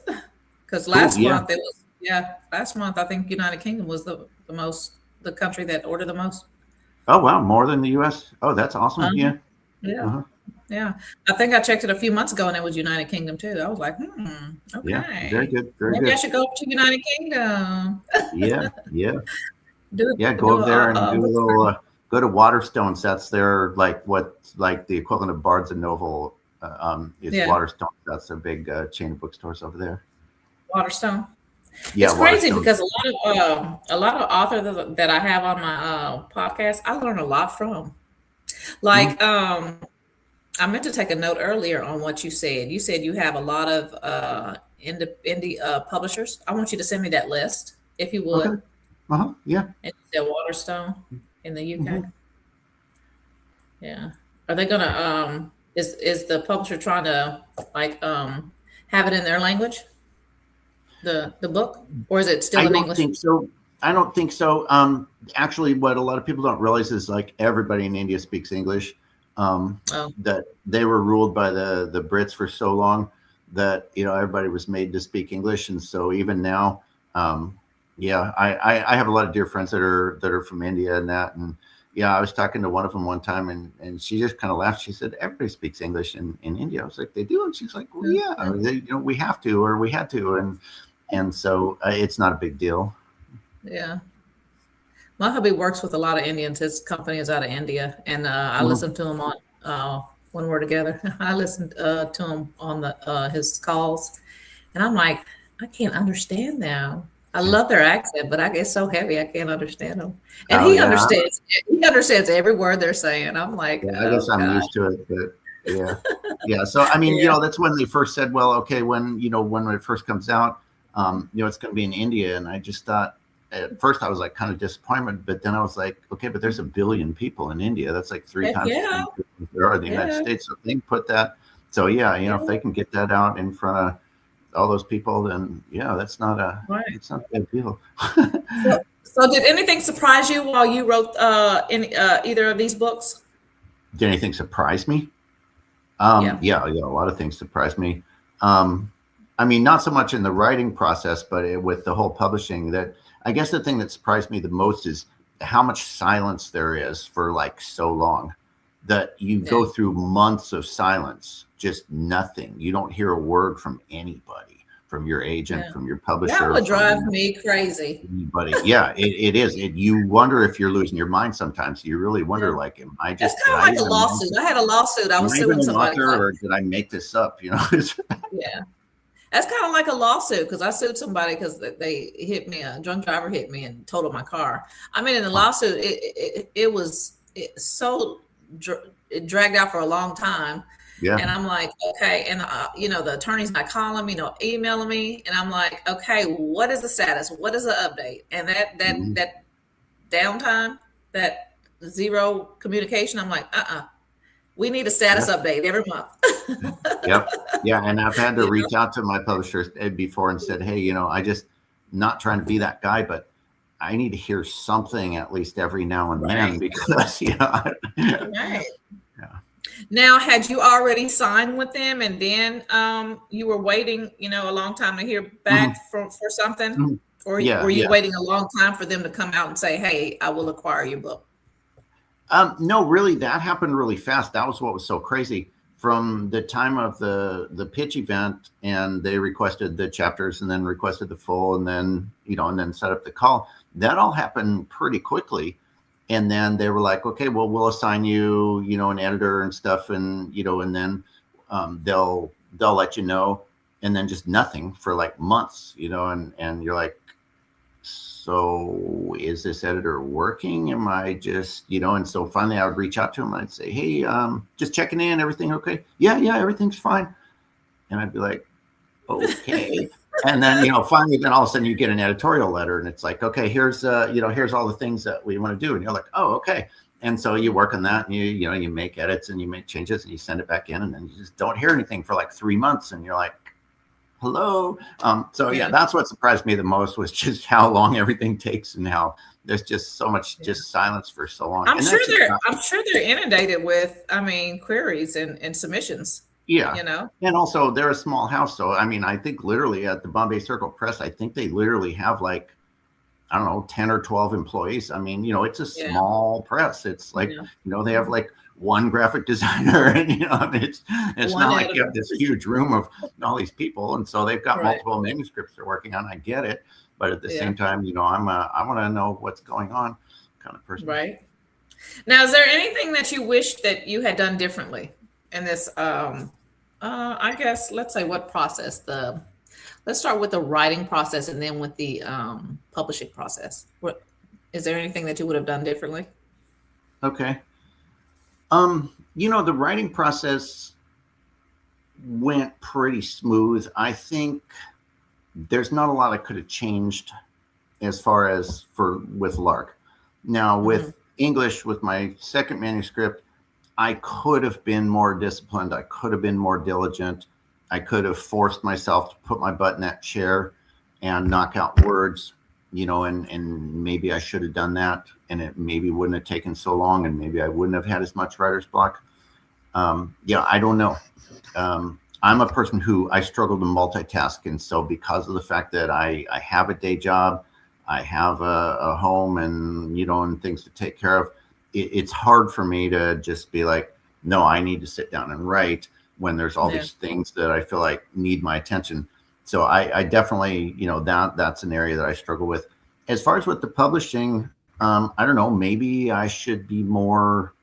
Because cool. Yeah. last month I think United Kingdom was the country that ordered the most. Oh wow, more than the US. Oh, that's awesome. Um, Yeah. yeah, Uh-huh. yeah. I think I checked it a few months ago and it was United Kingdom too. I was like, Yeah. Very okay. good. Very Maybe I good. should go up to United Kingdom. Yeah. Yeah. Yeah, go Do over there and a do a book little. signing. Go to Waterstones. That's their like the equivalent of Barnes and Noble. Is Yeah, Waterstones. That's their big chain of bookstores over there. Waterstone. Yeah, It's crazy Waterstones. because a lot of authors that I have on my podcast, I learn a lot from. Mhm. Like I meant to take a note earlier on what you said. You said you have a lot of indie publishers. I want you to send me that list if you Okay. would. Yeah. And you said Waterstone in the UK. Hmm. Yeah. Are they gonna is the publisher trying to like have it in their language, the book? Or is it still I in don't English? think so. I don't think so. Actually, what a lot of people don't realize is like everybody in India speaks English. Oh, That they were ruled by the Brits for so long that everybody was made to speak English, and so even now, yeah, I have a lot of dear friends that are from India and that, and yeah, I was talking to one of them one time, and she just kind of laughed. She said, "Everybody speaks English in India." I was like, "They do," and she's like, "Well, yeah, yeah, yeah. we have to, or we had to," and so it's not a big deal. Yeah. My hubby works with a lot of Indians. His company is out of India, and I Mhm. listen to him on when we're together. I listen to him on the his calls, and I'm like, I can't understand them. I love their accent, but I get so heavy I can't understand them. And Oh he yeah, understands. He understands every word they're saying. I'm like, yeah. I guess oh I'm God, used to it, but yeah, yeah. So I mean, yeah, that's when they first said, well, okay, when it first comes out, it's going to be in India, and I just thought at first I was like kind of disappointed, but then I was like, okay, but there's 1 billion people in India. That's like three heck times as yeah, many people as there are in the United yeah, States. So if they can put that. So yeah, if yeah, they can get that out in front of all those people, then yeah, right. that's not a big deal. So did anything surprise you while you wrote either of these books? Did anything surprise me? Yeah, Yeah, a lot of things surprised me. Um, I mean, not so much in the writing process, but with the whole publishing. That I guess the thing that surprised me the most is how much silence there is for like so long. That you yeah. go through months of silence, just nothing. You don't hear a word from anybody, from your agent, Yeah. from your That publisher, would drive from me crazy. anybody. Yeah, it is. You wonder if you're losing your mind sometimes. You really Yeah. wonder, like, That's did kind of I like a even lawsuit. I had a lawsuit. I am was I even suing an somebody. author or did I make this up? Yeah. That's kind of like a lawsuit because I sued somebody because they hit me. A drunk driver hit me and totaled my car. I mean, in the lawsuit, it was so it dragged out for a long time. Yeah. And I'm like, okay. And, the attorney's not calling me, no emailing me. And I'm like, okay, what is the status? What is the update? And Mhm. that downtime, that zero communication, I'm like, we need a Yeah. status update every month. Yep. Yeah. And I've had to You know? reach out to my publishers before and said, hey, I just not trying to be that guy, but I need to hear something at least every now and then Right. because, Right. yeah. Now, had you already signed with them and then you were waiting, a long time to hear back Mhm, for something? mhm. Or Yeah, were you yeah. waiting a long time for them to come out and say, hey, I will acquire your book? No, really, that happened really fast. That was what was so crazy. From the time of the pitch event, and they requested the chapters, and then requested the full, and then and then set up the call. That all happened pretty quickly, and then they were like, "Okay, well, we'll assign you, an editor and stuff, and and then they'll let you know." And then just nothing for like months, and you're like, so is this editor working? Am I just, and so finally I would reach out to him and I'd say, hey, just checking in, everything okay? Yeah, everything's fine. And I'd be like, okay. And then, finally, then all of a sudden you get an editorial letter and it's like, okay, here's all the things that we want to do. And you're like, oh, okay. And so you work on that and you make edits and you make changes and you send it back in and then you just don't hear anything for like 3 months. And you're like, hello. So yeah, Yeah. that's what surprised me the most was just how long everything takes and how there's just so much Yeah. just silence for so long. I'm And sure that's just they're not, I'm sure they're inundated with, queries and submissions, yeah. you know? And also they're a small house. So I mean, I think literally at the Bombay Circle Press, I think they literally have like, I don't know, 10 or 12 employees. I mean, it's a Yeah. small press. It's like, Yeah. they have like one graphic designer and I mean, it's One not like you editor. have this huge room of all these people. And so they've got Right. multiple manuscripts they're working on. I get it. But at the Yeah. same time, I want to know what's going on kind of person. Right. Now, is there anything that you wish that you had done differently in this? I guess let's say what process. Let's start with the writing process and then with the publishing process. What is there anything that you would have done differently? Okay. The writing process went pretty smooth. I think there's not a lot I could have changed as far as with Lark. Now Hmm. with English, with my second manuscript, I could have been more disciplined. I could have been more diligent. I could have forced myself to put my butt in that chair and knock out words, and maybe I should have done that, and it maybe wouldn't have taken so long, and maybe I wouldn't have had as much writer's block. Yeah, I don't know. I'm a person who I struggle to multitask, and so because of the fact that I have a day job, I have a home, and things to take care of, it's hard for me to just be like, no, I need to sit down and write when there's all Yeah. these things that I feel like need my attention. So I definitely, that's an area that I struggle with. As far as with the publishing, I don't know, maybe I should be more,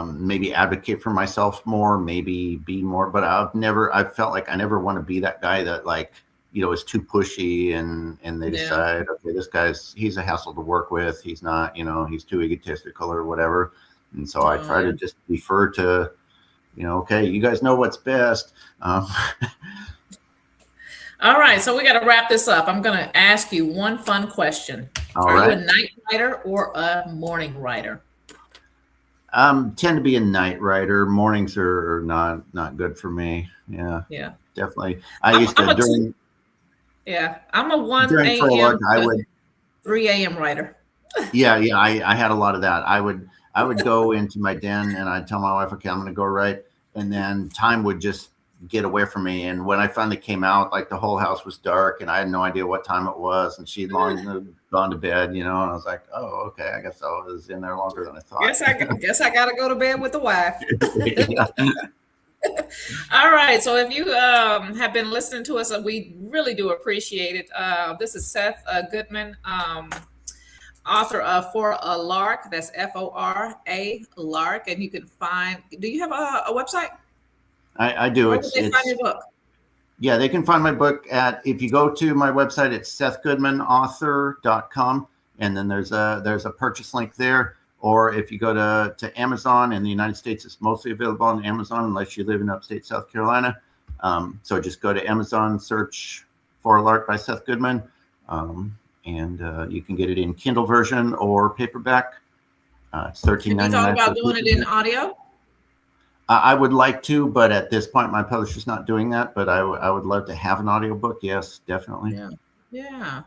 maybe advocate for myself more, maybe be more, but I felt like I never want to be that guy that like, is too pushy and they Yeah. decide, okay, he's a hassle to work with. He's not, he's too egotistical or whatever. And so I Oh, try yeah. to just defer to, okay, you guys know what's best. All right. So we got to wrap this up. I'm going to ask you one fun question. All Are you a right. night writer or a morning writer? Tend to be a night writer. Mornings are not good for me. Yeah, Yeah. definitely. I I'm, used I'm to a two. Yeah. I'm a 1 during a.m. prologue, I to would 3 a.m. writer. yeah, I had a lot of that. I would go into my den and I'd tell my wife, okay, I'm going to go write, and then time would just get away from me. And when I finally came out, like the whole house was dark and I had no idea what time it was, and she'd long gone to bed, and I was like, oh, okay, I guess I was in there longer than I thought. Guess I got to go to bed with the wife. Yeah. All right. So if you have been listening to us, we really do appreciate it. This is Seth Goodman, author of For a Lark. That's FORA Lark. And you can find, do you have a website? I do. Where would they find your book? Yeah, they can find my book if you go to my website, it's sethgoodmanauthor.com. And then there's a purchase link there. Or if you go to Amazon in the United States, it's mostly available on Amazon unless you live in upstate South Carolina. So just go to Amazon, search For a Lark by Seth Goodman. And you can get it in Kindle version or paperback. It's Have you thought $13.99 about for doing it in audio? I would like to, but at this point, my publisher's not doing that. But I would love to have an audiobook. Yes, definitely. Yeah. Yeah.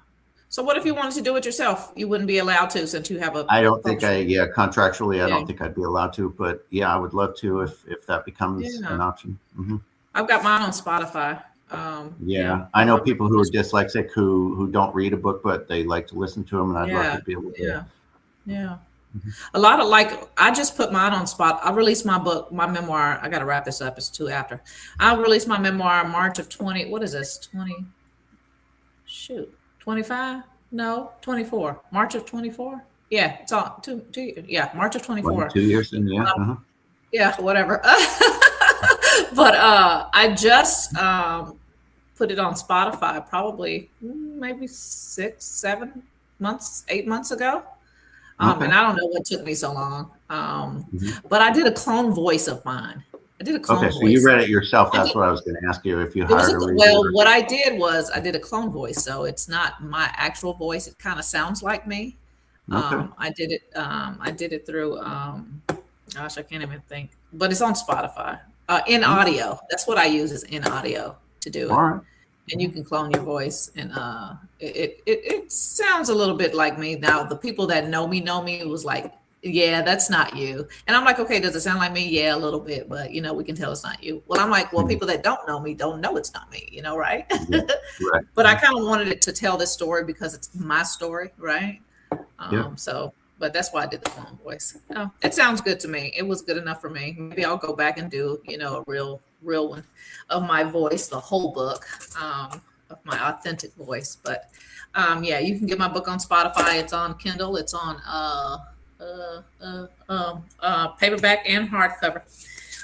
So what if you wanted to do it yourself? You wouldn't be allowed to since you have a I don't think publisher. contractually, I Yeah. don't think I'd be allowed to, but yeah, I would love to if that becomes Yeah. an option. I've got mine on Spotify. Yeah, I I know love people who are dyslexic who don't read a book, but they like to listen to them, and I'd love to Yeah. be able to. Yeah. Yeah. Mhm. A lot of I just put mine on spot. I released my book, my memoir. I got to wrap this up. It's two after. I released my memoir March of 20. What is this? 20, shoot, 25? No, 24. March of 24. Yeah, it's on yeah, March of 24. 2 years in, yeah. Yeah, whatever. But I just put it on Spotify probably maybe 6, 7 months, 8 months ago. Okay. And I don't know what took me so long. Mhm. But I did a clone voice of mine. I did a clone Okay, so you voice. read it yourself. I That's did, what I was going to ask you, if you it was hired a reader. well, what I did was I did a clone voice, so it's not my actual voice. It kind of sounds like me. Okay. I did it through gosh, I can't even think. But it's on Spotify. In Okay. audio. That's what I use is in audio to do it. All right. And you can clone your voice, and it sounds a little bit like me. Now the people that know me it was like, yeah, that's not you. And I'm like, okay, does it sound like me? Yeah, a little bit, but we can tell it's not you. Well, I'm like, well, Mhm. people that don't know me don't know it's not me, right? Yeah. Right. But I kind of wanted it to tell this story because it's my story, right? Yeah. But that's why I did the clone voice. It sounds good to me. It was good enough for me. Maybe I'll go back and do, a real one of my voice, the whole book, of my authentic voice. But yeah, you can get my book on Spotify. It's on Kindle. It's on paperback and hardcover.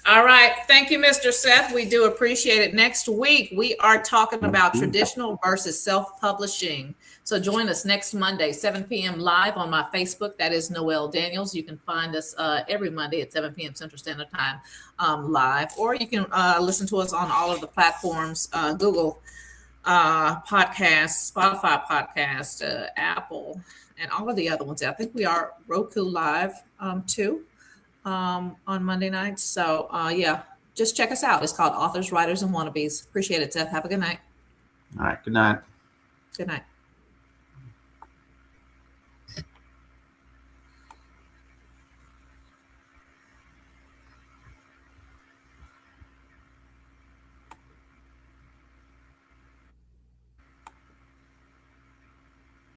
All right. Thank you, Mr. Seth. We do appreciate it. Next week, we are talking about traditional versus self-publishing. So join us next Monday, 7 p.m. live on my Facebook. That is Noelle Daniels. You can find us every Monday at 7 p.m. Central Standard Time live, or you can listen to us on all of the platforms, Google Podcast, Spotify Podcast, Apple, and all of the other ones. I think we are Roku Live too. On Monday nights. So yeah, just check us out. It's called Authors, Writers, and Wannabes. Appreciate it, Seth. Have a good night. All right. Good night. Good night.